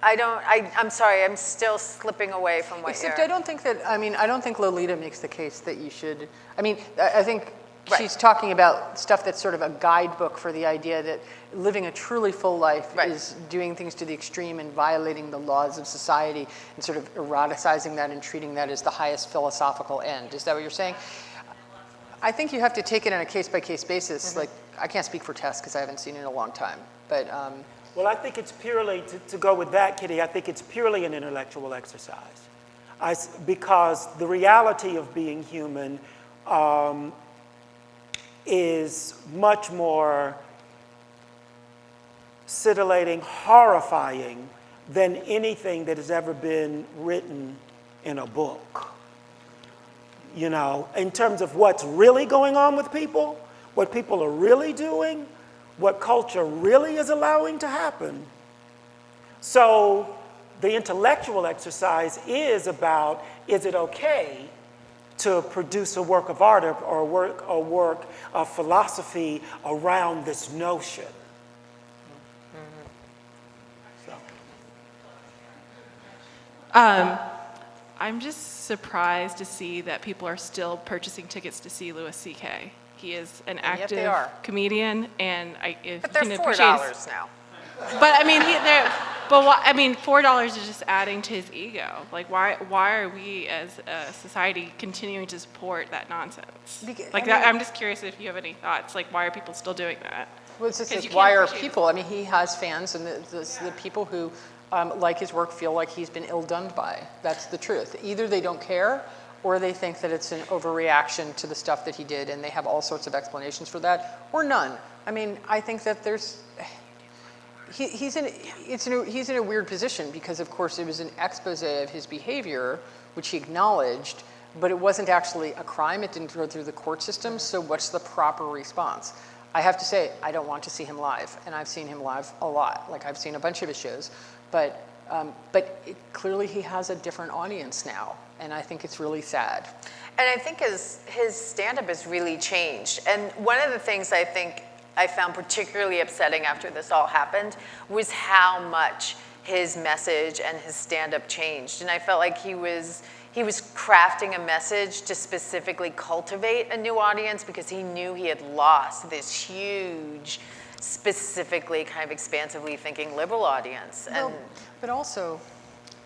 I'm sorry, I'm still slipping away from what Except you're. I don't think Lolita makes the case that you should, I think Right. she's talking about stuff that's sort of a guidebook for the idea that living a truly full life Right. is doing things to the extreme and violating the laws of society and sort of eroticizing that and treating that as the highest philosophical end. Is that what you're saying? I think you have to take it on a case-by-case basis. Like, I can't speak for Tess because I haven't seen it in a long time. But Well, I think it's purely, to go with that, Kitty, I think it's purely an intellectual exercise. Because the reality of being human is much more scintillating, horrifying than anything that has ever been written in a book. In terms of what's really going on with people, what people are really doing, what culture really is allowing to happen. So the intellectual exercise is about, is it okay to produce a work of art or a work of philosophy around this notion? I'm just surprised to see that people are still purchasing tickets to see Louis C.K. He is an yet they active are. comedian, and if But they're you can $4 now. But I mean, $4 is just adding to his ego. Like, why are we as a society continuing to support that nonsense? I'm just curious if you have any thoughts. Like, why are people still doing that? well, it's just 'Cause like, you why can't are appreciate people? He has fans, and the people who like his work feel like he's been ill-done by. That's the truth. Either they don't care, or they think that it's an overreaction to the stuff that he did, and they have all sorts of explanations for that, or none. I think that he's in a weird position because, of course, it was an expose of his behavior, which he acknowledged, but it wasn't actually a crime. It didn't go through the court system. So what's the proper response? I have to say, I don't want to see him live, and I've seen him live a lot. Like, I've seen a bunch of his shows, but clearly he has a different audience now, and I think it's really sad. And I think his stand-up has really changed. And one of the things I think I found particularly upsetting after this all happened was how much his message and his stand-up changed. And I felt like he was crafting a message to specifically cultivate a new audience because he knew he had lost this huge, specifically kind of expansively thinking liberal audience. Well, but also,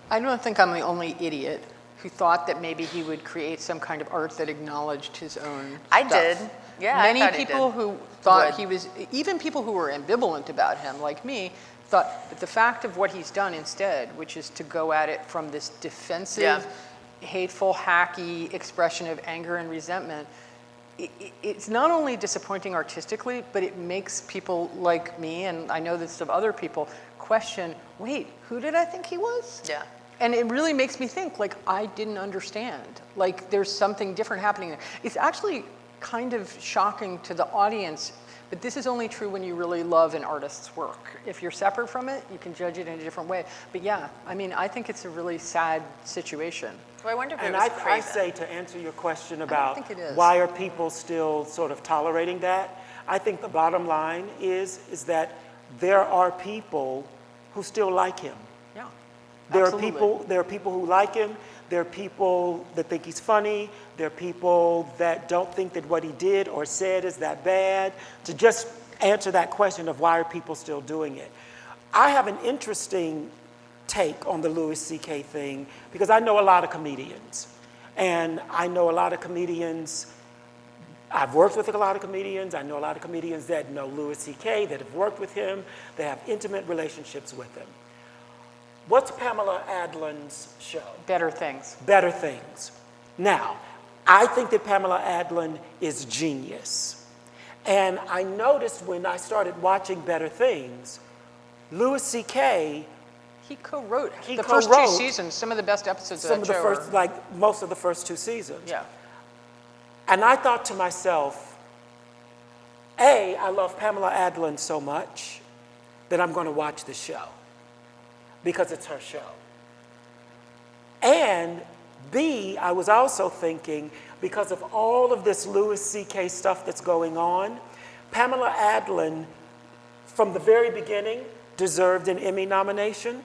I don't think I'm the only idiot who thought that maybe he would create some kind of art that acknowledged his own I stuff. did. Yeah, I Many thought he people did. who thought Would. he was, even people who were ambivalent about him, like me, thought that the fact of what he's done instead, which is to go at it from this defensive, hateful, hacky expression of anger and resentment, it's not only disappointing artistically, but it makes people like me, and I know this of other people, question, wait, who did I think he was? Yeah. And it really makes me think, like, I didn't understand. Like, there's something different happening there. It's actually kind of shocking to the audience, but this is only true when you really love an artist's work. If you're separate from it, you can judge it in a different way. But yeah, I mean, I think it's a really sad situation. Well, I wonder if it And was I craven. say, to answer your question about think it is. why are people still sort of tolerating that, I think the bottom line is that there are people who still like him. Yeah, There absolutely. are people who like him. There are people that think he's funny. There are people that don't think that what he did or said is that bad. To just answer that question of why are people still doing it. I have an interesting take on the Louis C.K. thing because I know a lot of comedians. And I know a lot of comedians, I've worked with a lot of comedians. I know a lot of comedians that know Louis C.K., that have worked with him, that have intimate relationships with him. What's Pamela Adlin's show? Better Things. Better Things. Now, I think that Pamela Adlin is genius. And I noticed when I started watching Better Things, Louis C.K. He co-wrote He the first co-wrote two seasons, some of the best episodes some of of that the show. first, like most of the first two seasons. Yeah. And I thought to myself, A, I love Pamela Adlin so much that I'm going to watch the show because it's her show. And B, I was also thinking, because of all of this Louis C.K. stuff that's going on, Pamela Adlin, from the very beginning, deserved an Emmy nomination.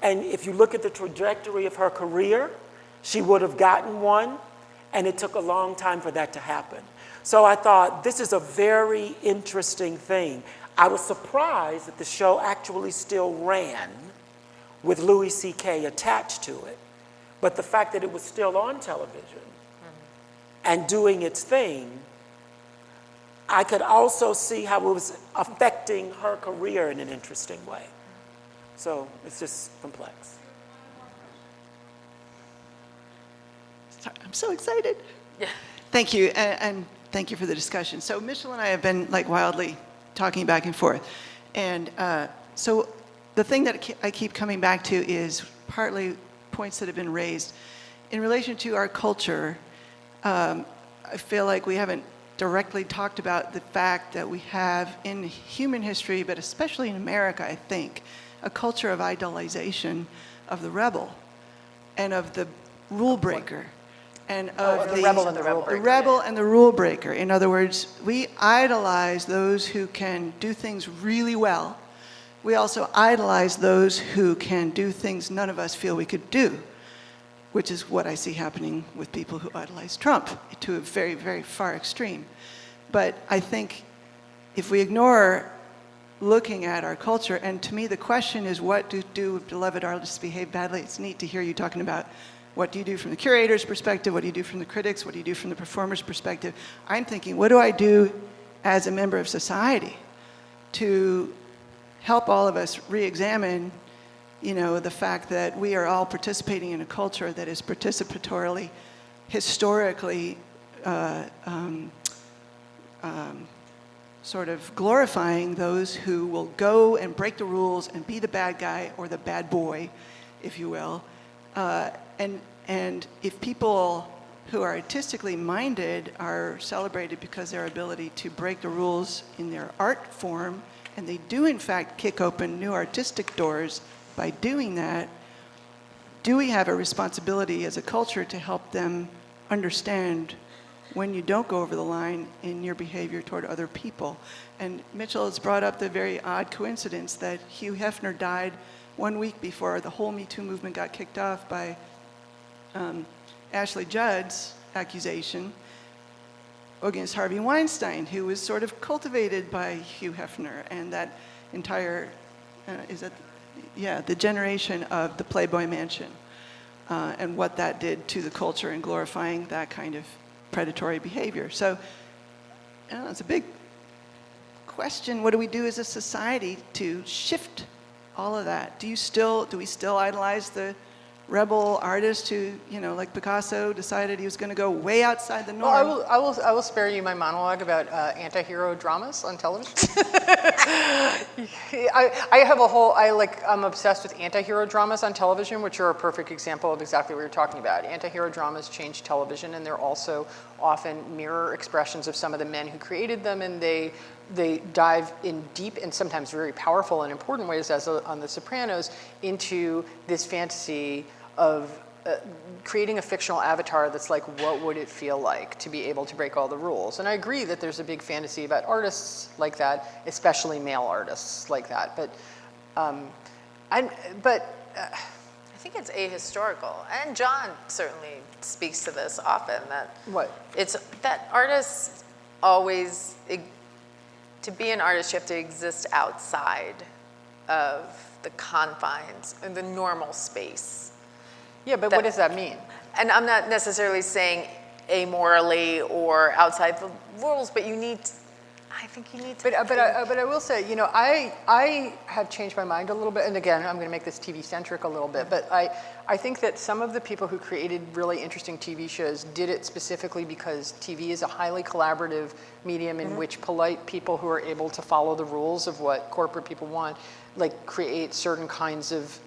And if you look at the trajectory of her career, she would have gotten one, and it took a long time for that to happen. So I thought, this is a very interesting thing. I was surprised that the show actually still ran with Louis C.K. attached to it. But the fact that it was still on television and doing its thing, I could also see how it was affecting her career in an interesting way. So it's just complex. Sorry, I'm so excited. Yeah. Thank you, and thank you for the discussion. So Mitchell and I have been like wildly talking back and forth. And so the thing that I keep coming back to is partly points that have been raised. In relation to our culture, I feel like we haven't directly talked about the fact that we have in human history, but especially in America, I think, a culture of idolization of the rebel and of the rule breaker. And of the rebel and the rule breaker. The rebel and the rule breaker. In other words, we idolize those who can do things really well. We also idolize those who can do things none of us feel we could do, which is what I see happening with people who idolize Trump to a very, very far extreme. But I think if we ignore looking at our culture, and to me the question is, what do beloved artists behave badly? It's neat to hear you talking about what do you do from the curator's perspective, what do you do from the critics, what do you do from the performer's perspective. I'm thinking, what do I do as a member of society to help all of us re-examine, the fact that we are all participating in a culture that is participatorily, historically sort of glorifying those who will go and break the rules and be the bad guy or the bad boy, if you will. And if people who are artistically minded are celebrated because their ability to break the rules in their art form, and they do in fact kick open new artistic doors by doing that, do we have a responsibility as a culture to help them understand when you don't go over the line in your behavior toward other people? And Mitchell has brought up the very odd coincidence that Hugh Hefner died 1 week before the whole Me Too movement got kicked off by Ashley Judd's accusation against Harvey Weinstein, who was sort of cultivated by Hugh Hefner and that entire, the generation of the Playboy Mansion and what that did to the culture and glorifying that kind of predatory behavior. So it's a big question. What do we do as a society to shift all of that? Do we still idolize the rebel artist who, like Picasso, decided he was going to go way outside the norm? Well, I will spare you my monologue about anti-hero dramas on television. I'm obsessed with anti-hero dramas on television, which are a perfect example of exactly what you're talking about. Anti-hero dramas change television, and they're also often mirror expressions of some of the men who created them, and they dive in deep and sometimes very powerful and important ways, as on The Sopranos, into this fantasy of creating a fictional avatar that's like, what would it feel like to be able to break all the rules? And I agree that there's a big fantasy about artists like that, especially male artists like that. But I think it's ahistorical, and John certainly speaks to this often, that it's that artists always, to be an artist, you have to exist outside of the confines and the normal space. Yeah, but what does that mean? And I'm not necessarily saying amorally or outside the rules, but I think you need to. But I will say, I have changed my mind a little bit, and again, I'm going to make this TV-centric a little bit, but I think that some of the people who created really interesting TV shows did it specifically because TV is a highly collaborative medium in which polite people who are able to follow the rules of what corporate people want, like create certain kinds of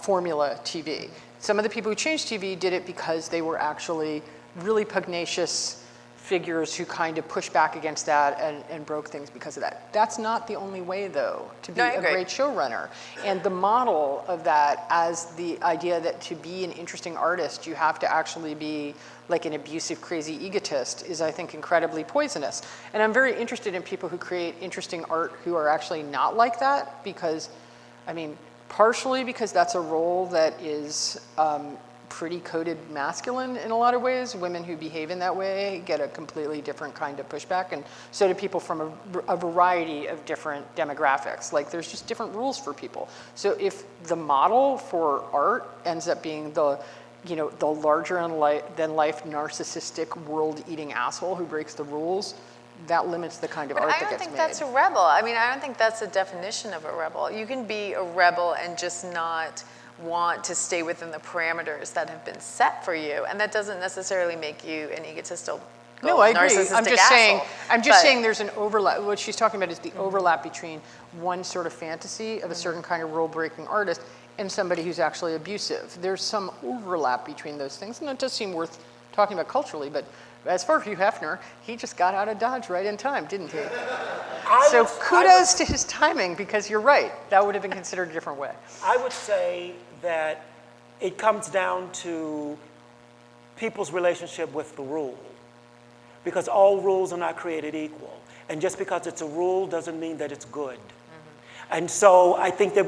formula TV. Some of the people who changed TV did it because they were actually really pugnacious figures who kind of pushed back against that and broke things because of that. That's not the only way, though, to be a great showrunner. And the model of that as the idea that to be an interesting artist, you have to actually be like an abusive, crazy egotist is, I think, incredibly poisonous. And I'm very interested in people who create interesting art who are actually not like that because, partially because that's a role that is pretty coded masculine in a lot of ways. Women who behave in that way get a completely different kind of pushback, and so do people from a variety of different demographics. Like, there's just different rules for people. So if the model for art ends up being the larger than life narcissistic world-eating asshole who breaks the rules, that limits the kind of art that gets made. I don't think that's a rebel. I don't think that's a definition of a rebel. You can be a rebel and just not want to stay within the parameters that have been set for you, and that doesn't necessarily make you an egotistical, no, I agree. narcissistic I'm just saying there's an overlap. What she's talking about is the overlap between one sort of fantasy of a certain kind of rule-breaking artist and somebody who's actually abusive. There's some overlap between those things, and it does seem worth talking about culturally, but as for Hugh Hefner, he just got out of Dodge right in time, didn't he? So kudos to his timing, because you're right. That would have been considered a different way. I would say that it comes down to people's relationship with the rule, because all rules are not created equal. And just because it's a rule doesn't mean that it's good. And so I think that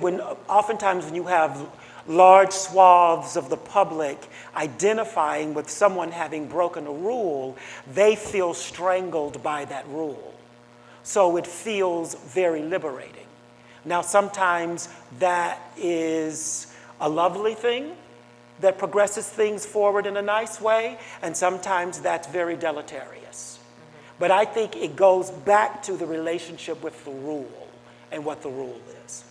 oftentimes when you have large swaths of the public identifying with someone having broken a rule, they feel strangled by that rule. So it feels very liberating. Now, sometimes that is a lovely thing that progresses things forward in a nice way, and sometimes that's very deleterious. But I think it goes back to the relationship with the rule and what the rule is.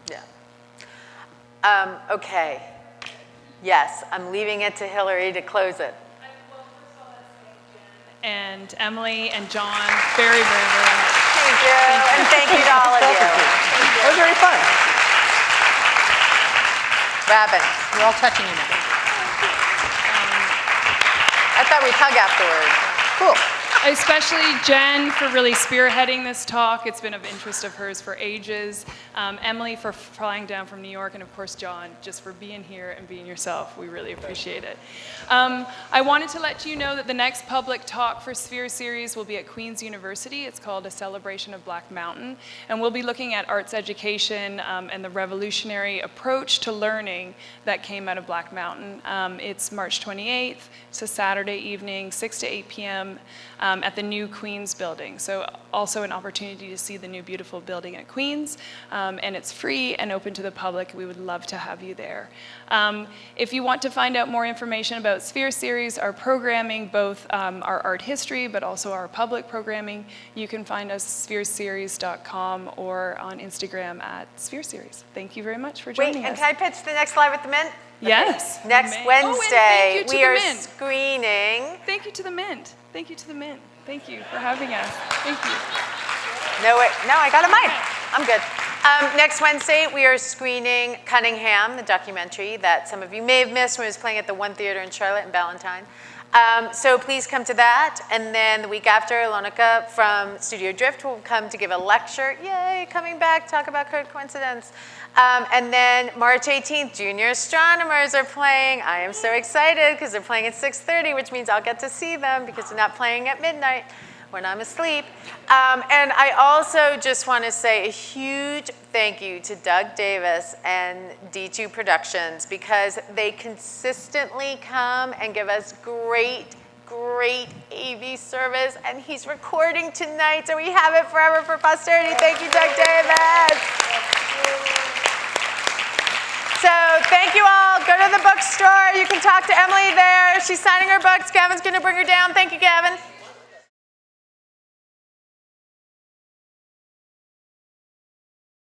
Yeah. Okay. Yes, I'm leaving it to Hillary to close it. Well, first of all, that's and Emily and John very, very, very much. Thank you, and thank you to all of you. That was very fun. Robin, We're all touching you now. I thought we'd hug afterwards. Cool. Especially Jen for really spearheading this talk. It's been of interest of hers for ages. Emily for flying down from New York, and of course John, just for being here and being yourself. We really appreciate it. I wanted to let you know that the next public talk for Sphere Series will be at Queen's University. It's called A Celebration of Black Mountain, and we'll be looking at arts education and the revolutionary approach to learning that came out of Black Mountain. It's March 28th. It's a Saturday evening, 6 to 8 p.m. At the new Queens building. So also an opportunity to see the new beautiful building at Queens. And it's free and open to the public. We would love to have you there. If you want to find out more information about Sphere Series, our programming, both our art history, but also our public programming, you can find us sphereseries.com or on Instagram at Sphere Series. Thank you very much for joining Wait, and us. can I pitch the next Live at the Mint? Yes. Next Oh, and Wednesday, thank you to we the are Mint. screening. Thank you to the Mint. Thank you to the Mint. Thank you for having us. Thank you. No, wait, no, I got a mic. I'm good. Next Wednesday, we are screening Cunningham, the documentary that some of you may have missed when it was playing at the One Theater in Charlotte and Ballantyne. So please come to that. And then the week after, Lonica from Studio Drift will come to give a lecture. Yay, coming back, talk about coincidence. And then March 18th, junior astronomers are playing. I am so excited because they're playing at 6:30, which means I'll get to see them because they're not playing at midnight when I'm asleep. And I also just want to say a huge thank you to Doug Davis and D2 Productions because they consistently come and give us great AV service, and he's recording tonight, so we have it forever for posterity. Thank you, Doug Davis. So thank you all. Go to the bookstore. You can talk to Emily there. She's signing her books. Gavin's going to bring her down. Thank you, Gavin.